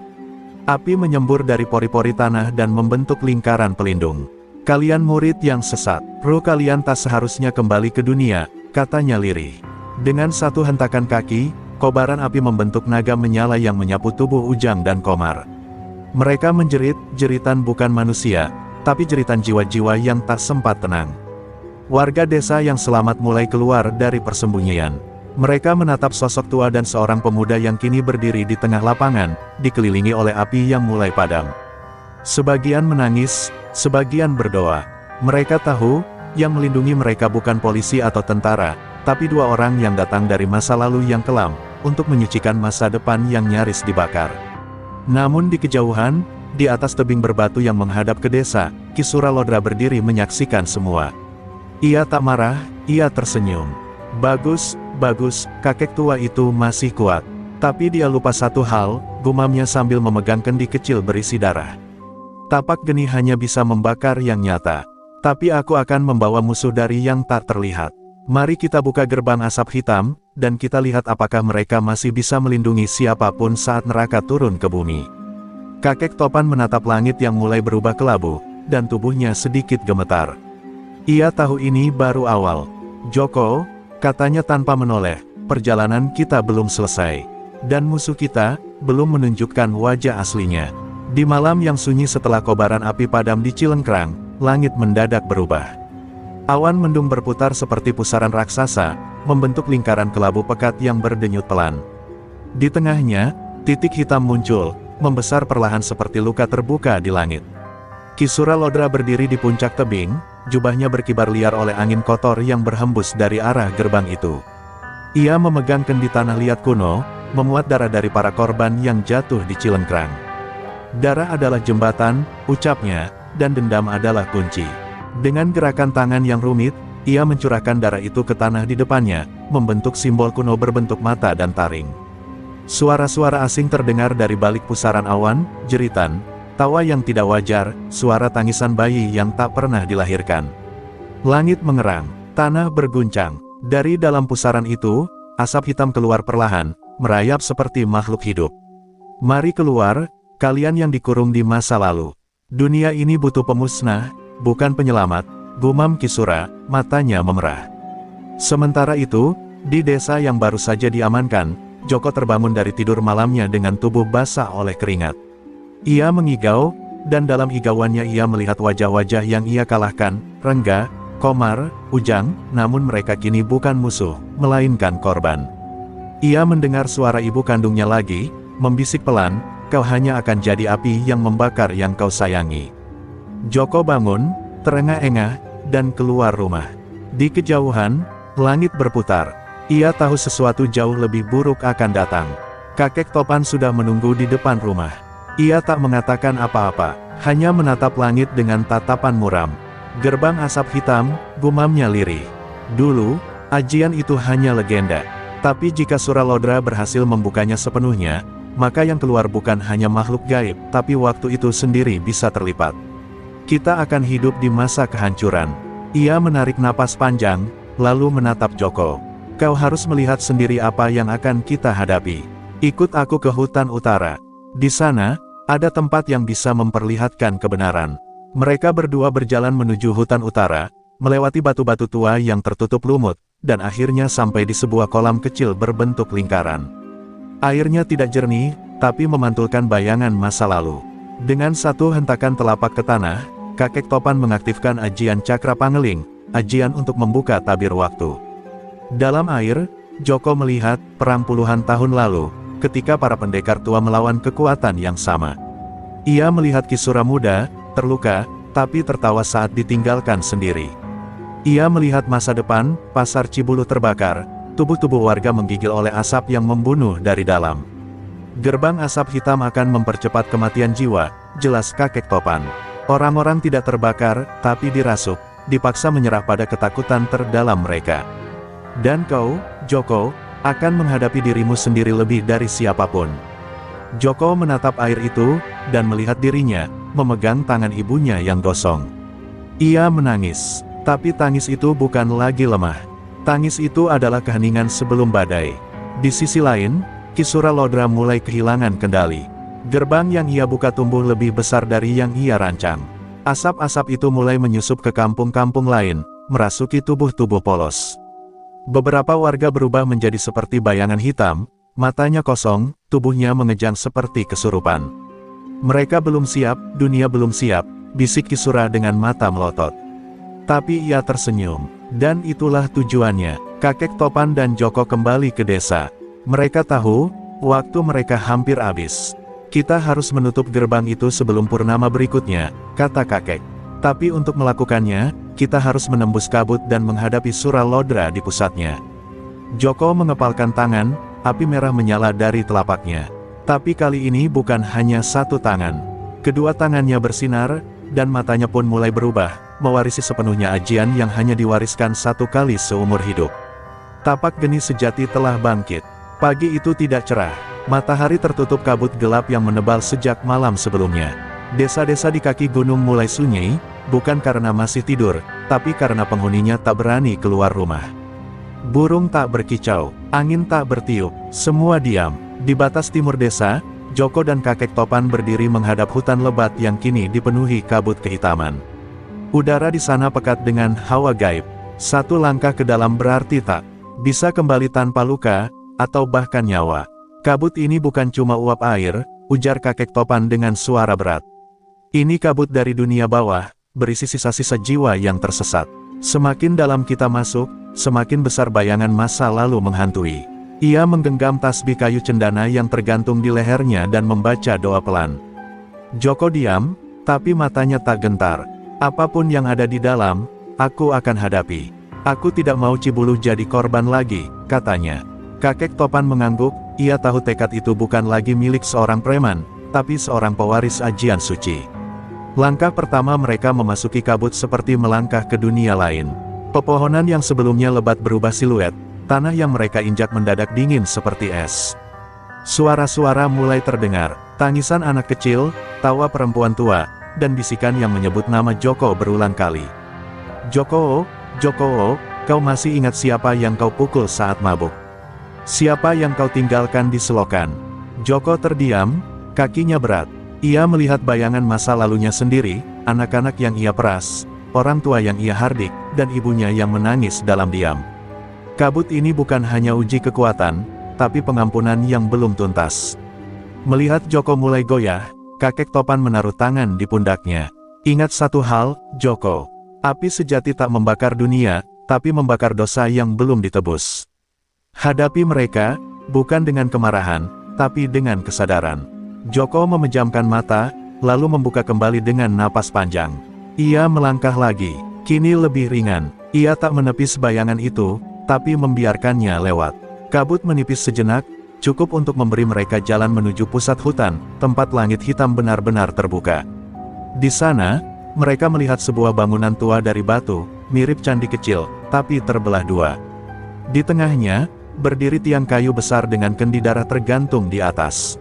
Api menyembur dari pori-pori tanah dan membentuk lingkaran pelindung. Kalian murid yang sesat, roh kalian tak seharusnya kembali ke dunia, katanya lirih. Dengan satu hentakan kaki, kobaran api membentuk naga menyala yang menyapu tubuh Ujang dan Komar. Mereka menjerit, jeritan bukan manusia, tapi jeritan jiwa-jiwa yang tak sempat tenang. Warga desa yang selamat mulai keluar dari persembunyian. Mereka menatap sosok tua dan seorang pemuda yang kini berdiri di tengah lapangan, dikelilingi oleh api yang mulai padam. Sebagian menangis, sebagian berdoa. Mereka tahu, yang melindungi mereka bukan polisi atau tentara, tapi 2 orang yang datang dari masa lalu yang kelam, untuk menyucikan masa depan yang nyaris dibakar. Namun di kejauhan, di atas tebing berbatu yang menghadap ke desa, Ki Suralodra berdiri menyaksikan semua. Ia tak marah, ia tersenyum. Bagus, bagus, kakek tua itu masih kuat. Tapi dia lupa satu hal, gumamnya sambil memegang kendi kecil berisi darah. Tapak geni hanya bisa membakar yang nyata. Tapi aku akan membawa musuh dari yang tak terlihat. Mari kita buka gerbang asap hitam, dan kita lihat apakah mereka masih bisa melindungi siapapun saat neraka turun ke bumi. Kakek Topan menatap langit yang mulai berubah kelabu, dan tubuhnya sedikit gemetar. Ia tahu ini baru awal. Joko, katanya tanpa menoleh, perjalanan kita belum selesai. Dan musuh kita, belum menunjukkan wajah aslinya. Di malam yang sunyi setelah kobaran api padam di Cilengkrang, langit mendadak berubah. Awan mendung berputar seperti pusaran raksasa, membentuk lingkaran kelabu pekat yang berdenyut pelan. Di tengahnya, titik hitam muncul, membesar perlahan seperti luka terbuka di langit. Ki Suralodra berdiri di puncak tebing, jubahnya berkibar liar oleh angin kotor yang berhembus dari arah gerbang itu. Ia memegang kendi tanah liat kuno, memuat darah dari para korban yang jatuh di Cilengkrang. Darah adalah jembatan, ucapnya, dan dendam adalah kunci. Dengan gerakan tangan yang rumit, ia mencurahkan darah itu ke tanah di depannya, membentuk simbol kuno berbentuk mata dan taring. Suara-suara asing terdengar dari balik pusaran awan, jeritan, tawa yang tidak wajar, suara tangisan bayi yang tak pernah dilahirkan. Langit mengerang, tanah berguncang. Dari dalam pusaran itu, asap hitam keluar perlahan, merayap seperti makhluk hidup. Mari keluar, kalian yang dikurung di masa lalu. Dunia ini butuh pemusnah, bukan penyelamat, gumam Ki Sura, matanya memerah. Sementara itu, di desa yang baru saja diamankan, Joko terbangun dari tidur malamnya dengan tubuh basah oleh keringat. Ia mengigau, dan dalam igauannya ia melihat wajah-wajah yang ia kalahkan, Rengga, Komar, Ujang, namun mereka kini bukan musuh, melainkan korban. Ia mendengar suara ibu kandungnya lagi, membisik pelan, "Kau hanya akan jadi api yang membakar yang kau sayangi." Joko bangun, terengah-engah, dan keluar rumah. Di kejauhan, langit berputar. Ia tahu sesuatu jauh lebih buruk akan datang. Kakek Topan sudah menunggu di depan rumah. Ia tak mengatakan apa-apa, hanya menatap langit dengan tatapan muram. "Gerbang asap hitam," gumamnya lirih. "Dulu, ajian itu hanya legenda. Tapi jika Suralodra berhasil membukanya sepenuhnya, maka yang keluar bukan hanya makhluk gaib, tapi waktu itu sendiri bisa terlipat. Kita akan hidup di masa kehancuran." Ia menarik napas panjang, lalu menatap Joko. "Kau harus melihat sendiri apa yang akan kita hadapi. Ikut aku ke hutan utara. Di sana, ada tempat yang bisa memperlihatkan kebenaran." Mereka berdua berjalan menuju hutan utara, melewati batu-batu tua yang tertutup lumut, dan akhirnya sampai di sebuah kolam kecil berbentuk lingkaran. Airnya tidak jernih, tapi memantulkan bayangan masa lalu. Dengan satu hentakan telapak ke tanah, kakek Topan mengaktifkan ajian Cakra Pangeling, ajian untuk membuka tabir waktu. Dalam air, Joko melihat perang puluhan tahun lalu, ketika para pendekar tua melawan kekuatan yang sama. Ia melihat Kisura muda, terluka, tapi tertawa saat ditinggalkan sendiri. Ia melihat masa depan, pasar Cibulu terbakar, tubuh-tubuh warga menggigil oleh asap yang membunuh dari dalam. Gerbang asap hitam akan mempercepat kematian jiwa, jelas kakek Topan. Orang-orang tidak terbakar, tapi dirasuk, dipaksa menyerah pada ketakutan terdalam mereka. Dan kau, Joko, akan menghadapi dirimu sendiri lebih dari siapapun. Joko menatap air itu, dan melihat dirinya, memegang tangan ibunya yang gosong. Ia menangis, tapi tangis itu bukan lagi lemah. Tangis itu adalah keheningan sebelum badai. Di sisi lain, Ki Suralodra mulai kehilangan kendali. Gerbang yang ia buka tumbuh lebih besar dari yang ia rancang. Asap-asap itu mulai menyusup ke kampung-kampung lain, merasuki tubuh-tubuh polos. Beberapa warga berubah menjadi seperti bayangan hitam, matanya kosong, tubuhnya mengejang seperti kesurupan. "Mereka belum siap, dunia belum siap," bisik Kisura dengan mata melotot. Tapi ia tersenyum, dan itulah tujuannya. Kakek Topan dan Joko kembali ke desa. Mereka tahu, waktu mereka hampir habis. "Kita harus menutup gerbang itu sebelum purnama berikutnya," kata kakek. "Tapi untuk melakukannya, kita harus menembus kabut dan menghadapi Suralodra di pusatnya." Joko mengepalkan tangan, api merah menyala dari telapaknya. Tapi kali ini bukan hanya satu tangan. Kedua tangannya bersinar, dan matanya pun mulai berubah, mewarisi sepenuhnya ajian yang hanya diwariskan satu kali seumur hidup. Tapak geni sejati telah bangkit. Pagi itu tidak cerah. Matahari tertutup kabut gelap yang menebal sejak malam sebelumnya. Desa-desa di kaki gunung mulai sunyi, bukan karena masih tidur, tapi karena penghuninya tak berani keluar rumah. Burung tak berkicau, angin tak bertiup, semua diam. Di batas timur desa, Joko dan kakek Topan berdiri menghadap hutan lebat yang kini dipenuhi kabut kehitaman. Udara di sana pekat dengan hawa gaib. Satu langkah ke dalam berarti tak bisa kembali tanpa luka, atau bahkan nyawa. "Kabut ini bukan cuma uap air," ujar kakek Topan dengan suara berat. "Ini kabut dari dunia bawah, berisi sisa-sisa jiwa yang tersesat. Semakin dalam kita masuk, semakin besar bayangan masa lalu menghantui." Ia menggenggam tasbih kayu cendana yang tergantung di lehernya dan membaca doa pelan. Joko diam, tapi matanya tak gentar. "Apapun yang ada di dalam, aku akan hadapi. Aku tidak mau Cibulu jadi korban lagi," katanya. Kakek Topan mengangguk, ia tahu tekad itu bukan lagi milik seorang preman, tapi seorang pewaris ajian suci. Langkah pertama mereka memasuki kabut seperti melangkah ke dunia lain. Pepohonan yang sebelumnya lebat berubah siluet, tanah yang mereka injak mendadak dingin seperti es. Suara-suara mulai terdengar, tangisan anak kecil, tawa perempuan tua, dan bisikan yang menyebut nama Joko berulang kali. "Joko, Joko, kau masih ingat siapa yang kau pukul saat mabuk? Siapa yang kau tinggalkan di selokan?" Joko terdiam, kakinya berat. Ia melihat bayangan masa lalunya sendiri, anak-anak yang ia peras, orang tua yang ia hardik, dan ibunya yang menangis dalam diam. Kabut ini bukan hanya uji kekuatan, tapi pengampunan yang belum tuntas. Melihat Joko mulai goyah, kakek topan menaruh tangan di pundaknya. Ingat satu hal, Joko. Api sejati tak membakar dunia, tapi membakar dosa yang belum ditebus. Hadapi mereka, bukan dengan kemarahan, tapi dengan kesadaran. Joko memejamkan mata, lalu membuka kembali dengan napas panjang. Ia melangkah lagi, kini lebih ringan. Ia tak menepis bayangan itu, tapi membiarkannya lewat. Kabut menipis sejenak, cukup untuk memberi mereka jalan menuju pusat hutan, tempat langit hitam benar-benar terbuka. Di sana, mereka melihat sebuah bangunan tua dari batu, mirip candi kecil, tapi terbelah dua. Di tengahnya, berdiri tiang kayu besar dengan kendi darah tergantung di atas.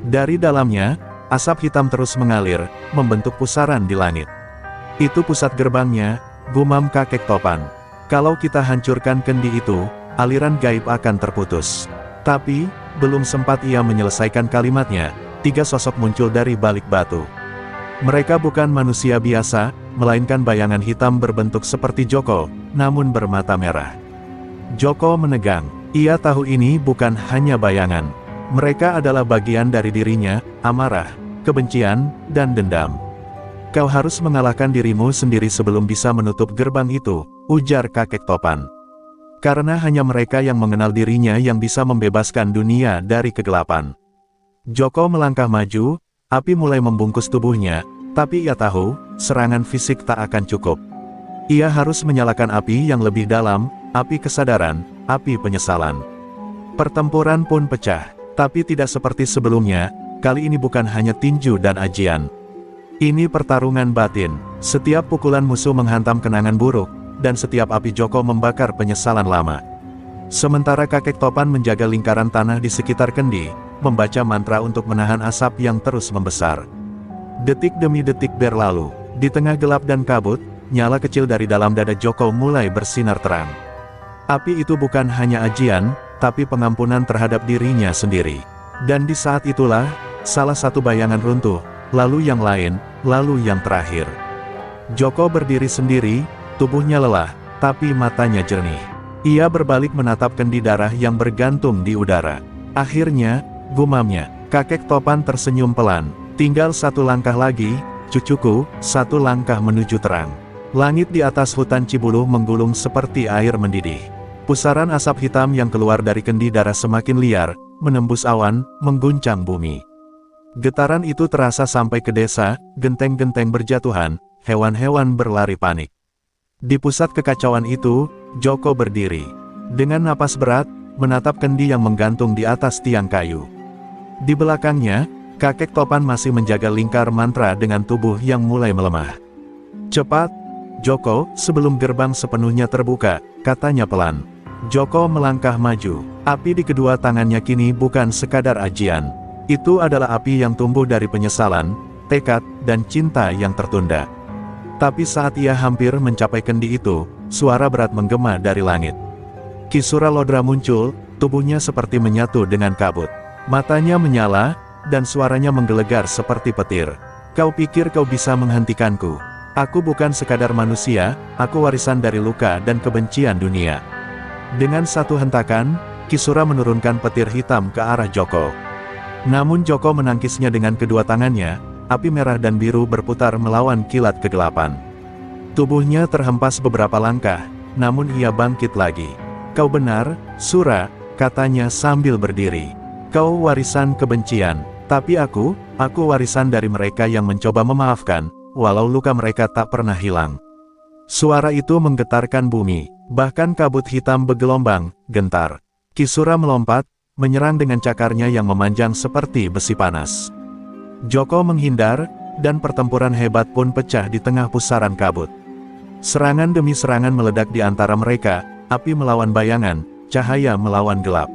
Dari dalamnya, asap hitam terus mengalir, membentuk pusaran di langit. Itu pusat gerbangnya, gumam kakek topan. Kalau kita hancurkan kendi itu, aliran gaib akan terputus. Tapi, belum sempat ia menyelesaikan kalimatnya, tiga sosok muncul dari balik batu. Mereka bukan manusia biasa, melainkan bayangan hitam berbentuk seperti Joko, namun bermata merah. Joko menegang. Ia tahu ini bukan hanya bayangan. Mereka adalah bagian dari dirinya, amarah, kebencian, dan dendam. Kau harus mengalahkan dirimu sendiri sebelum bisa menutup gerbang itu, ujar kakek topan. Karena hanya mereka yang mengenal dirinya yang bisa membebaskan dunia dari kegelapan. Joko melangkah maju, api mulai membungkus tubuhnya, tapi ia tahu, serangan fisik tak akan cukup. Ia harus menyalakan api yang lebih dalam, api kesadaran, api penyesalan. Pertempuran pun pecah, tapi tidak seperti sebelumnya, kali ini bukan hanya tinju dan ajian. Ini pertarungan batin, setiap pukulan musuh menghantam kenangan buruk, dan setiap api Joko membakar penyesalan lama. Sementara kakek topan menjaga lingkaran tanah di sekitar kendi, membaca mantra untuk menahan asap yang terus membesar. Detik demi detik berlalu, di tengah gelap dan kabut, nyala kecil dari dalam dada Joko mulai bersinar terang. Api itu bukan hanya ajian, tapi pengampunan terhadap dirinya sendiri. Dan di saat itulah, salah satu bayangan runtuh, lalu yang lain, lalu yang terakhir. Joko berdiri sendiri, tubuhnya lelah, tapi matanya jernih. Ia berbalik menatap kendi darah yang bergantung di udara. Akhirnya, gumamnya, kakek topan tersenyum pelan. Tinggal satu langkah lagi, cucuku, satu langkah menuju terang. Langit di atas hutan Cibuluh menggulung seperti air mendidih. Pusaran asap hitam yang keluar dari kendi darah semakin liar, menembus awan, mengguncang bumi. Getaran itu terasa sampai ke desa, genteng-genteng berjatuhan, hewan-hewan berlari panik. Di pusat kekacauan itu, Joko berdiri. Dengan napas berat, menatap kendi yang menggantung di atas tiang kayu. Di belakangnya, kakek topan masih menjaga lingkar mantra dengan tubuh yang mulai melemah. Cepat, Joko, sebelum gerbang sepenuhnya terbuka, katanya pelan. Joko melangkah maju. Api di kedua tangannya kini bukan sekadar ajian. Itu adalah api yang tumbuh dari penyesalan, tekad, dan cinta yang tertunda. Tapi saat ia hampir mencapai kendi itu, suara berat menggema dari langit. Ki Suralodra muncul, tubuhnya seperti menyatu dengan kabut. Matanya menyala, dan suaranya menggelegar seperti petir. Kau pikir kau bisa menghentikanku? Aku bukan sekadar manusia, aku warisan dari luka dan kebencian dunia. Dengan satu hentakan, Ki Sura menurunkan petir hitam ke arah Joko. Namun Joko menangkisnya dengan kedua tangannya, api merah dan biru berputar melawan kilat kegelapan. Tubuhnya terhempas beberapa langkah, namun ia bangkit lagi. Kau benar, Sura, katanya sambil berdiri. Kau warisan kebencian, tapi aku warisan dari mereka yang mencoba memaafkan, walau luka mereka tak pernah hilang. Suara itu menggetarkan bumi, bahkan kabut hitam bergelombang, gentar. Ki Sura melompat, menyerang dengan cakarnya yang memanjang seperti besi panas. Joko menghindar, dan pertempuran hebat pun pecah di tengah pusaran kabut. Serangan demi serangan meledak di antara mereka, api melawan bayangan, cahaya melawan gelap.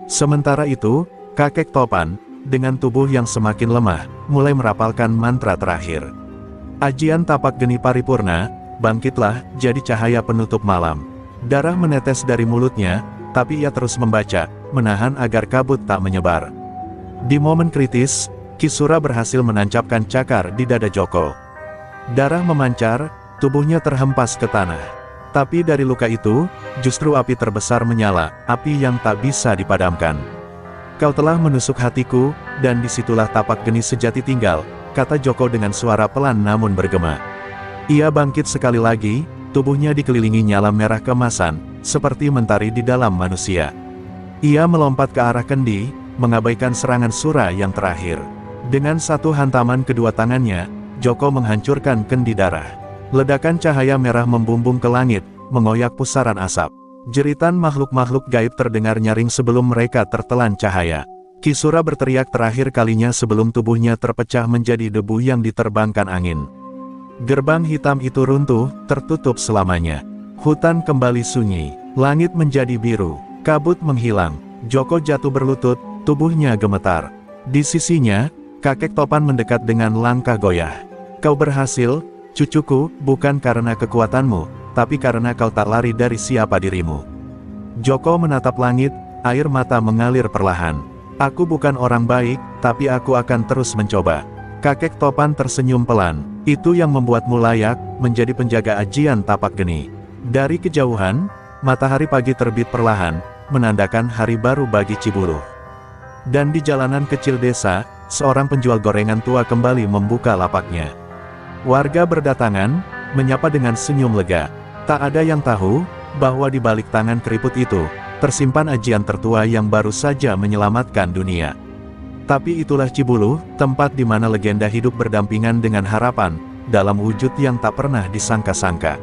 Sementara itu, kakek topan, dengan tubuh yang semakin lemah, mulai merapalkan mantra terakhir. Ajian tapak geni paripurna, bangkitlah, jadi cahaya penutup malam. Darah menetes dari mulutnya, tapi ia terus membaca, menahan agar kabut tak menyebar. Di momen kritis, Ki Sura berhasil menancapkan cakar di dada Joko. Darah memancar, tubuhnya terhempas ke tanah. Tapi dari luka itu, justru api terbesar menyala, api yang tak bisa dipadamkan. Kau telah menusuk hatiku, dan disitulah tapak geni sejati tinggal, kata Joko dengan suara pelan namun bergema. Ia bangkit sekali lagi, tubuhnya dikelilingi nyala merah keemasan, seperti mentari di dalam manusia. Ia melompat ke arah kendi, mengabaikan serangan Sura yang terakhir. Dengan satu hantaman kedua tangannya, Joko menghancurkan kendi darah. Ledakan cahaya merah membumbung ke langit, mengoyak pusaran asap. Jeritan makhluk-makhluk gaib terdengar nyaring sebelum mereka tertelan cahaya. Ki Sura berteriak terakhir kalinya sebelum tubuhnya terpecah menjadi debu yang diterbangkan angin. Gerbang hitam itu runtuh, tertutup selamanya. Hutan kembali sunyi, langit menjadi biru, kabut menghilang. Joko jatuh berlutut, tubuhnya gemetar. Di sisinya, kakek topan mendekat dengan langkah goyah. Kau berhasil, cucuku, bukan karena kekuatanmu, tapi karena kau tak lari dari siapa dirimu. Joko menatap langit, air mata mengalir perlahan. Aku bukan orang baik, tapi aku akan terus mencoba. Kakek topan tersenyum pelan. Itu yang membuatmu layak menjadi penjaga ajian tapak geni. Dari kejauhan, matahari pagi terbit perlahan, menandakan hari baru bagi Ciburuh. Dan di jalanan kecil desa, seorang penjual gorengan tua kembali membuka lapaknya. Warga berdatangan, menyapa dengan senyum lega. Tak ada yang tahu, bahwa di balik tangan keriput itu, tersimpan ajian tertua yang baru saja menyelamatkan dunia. Tapi itulah Cibuluh, tempat di mana legenda hidup berdampingan dengan harapan, dalam wujud yang tak pernah disangka-sangka.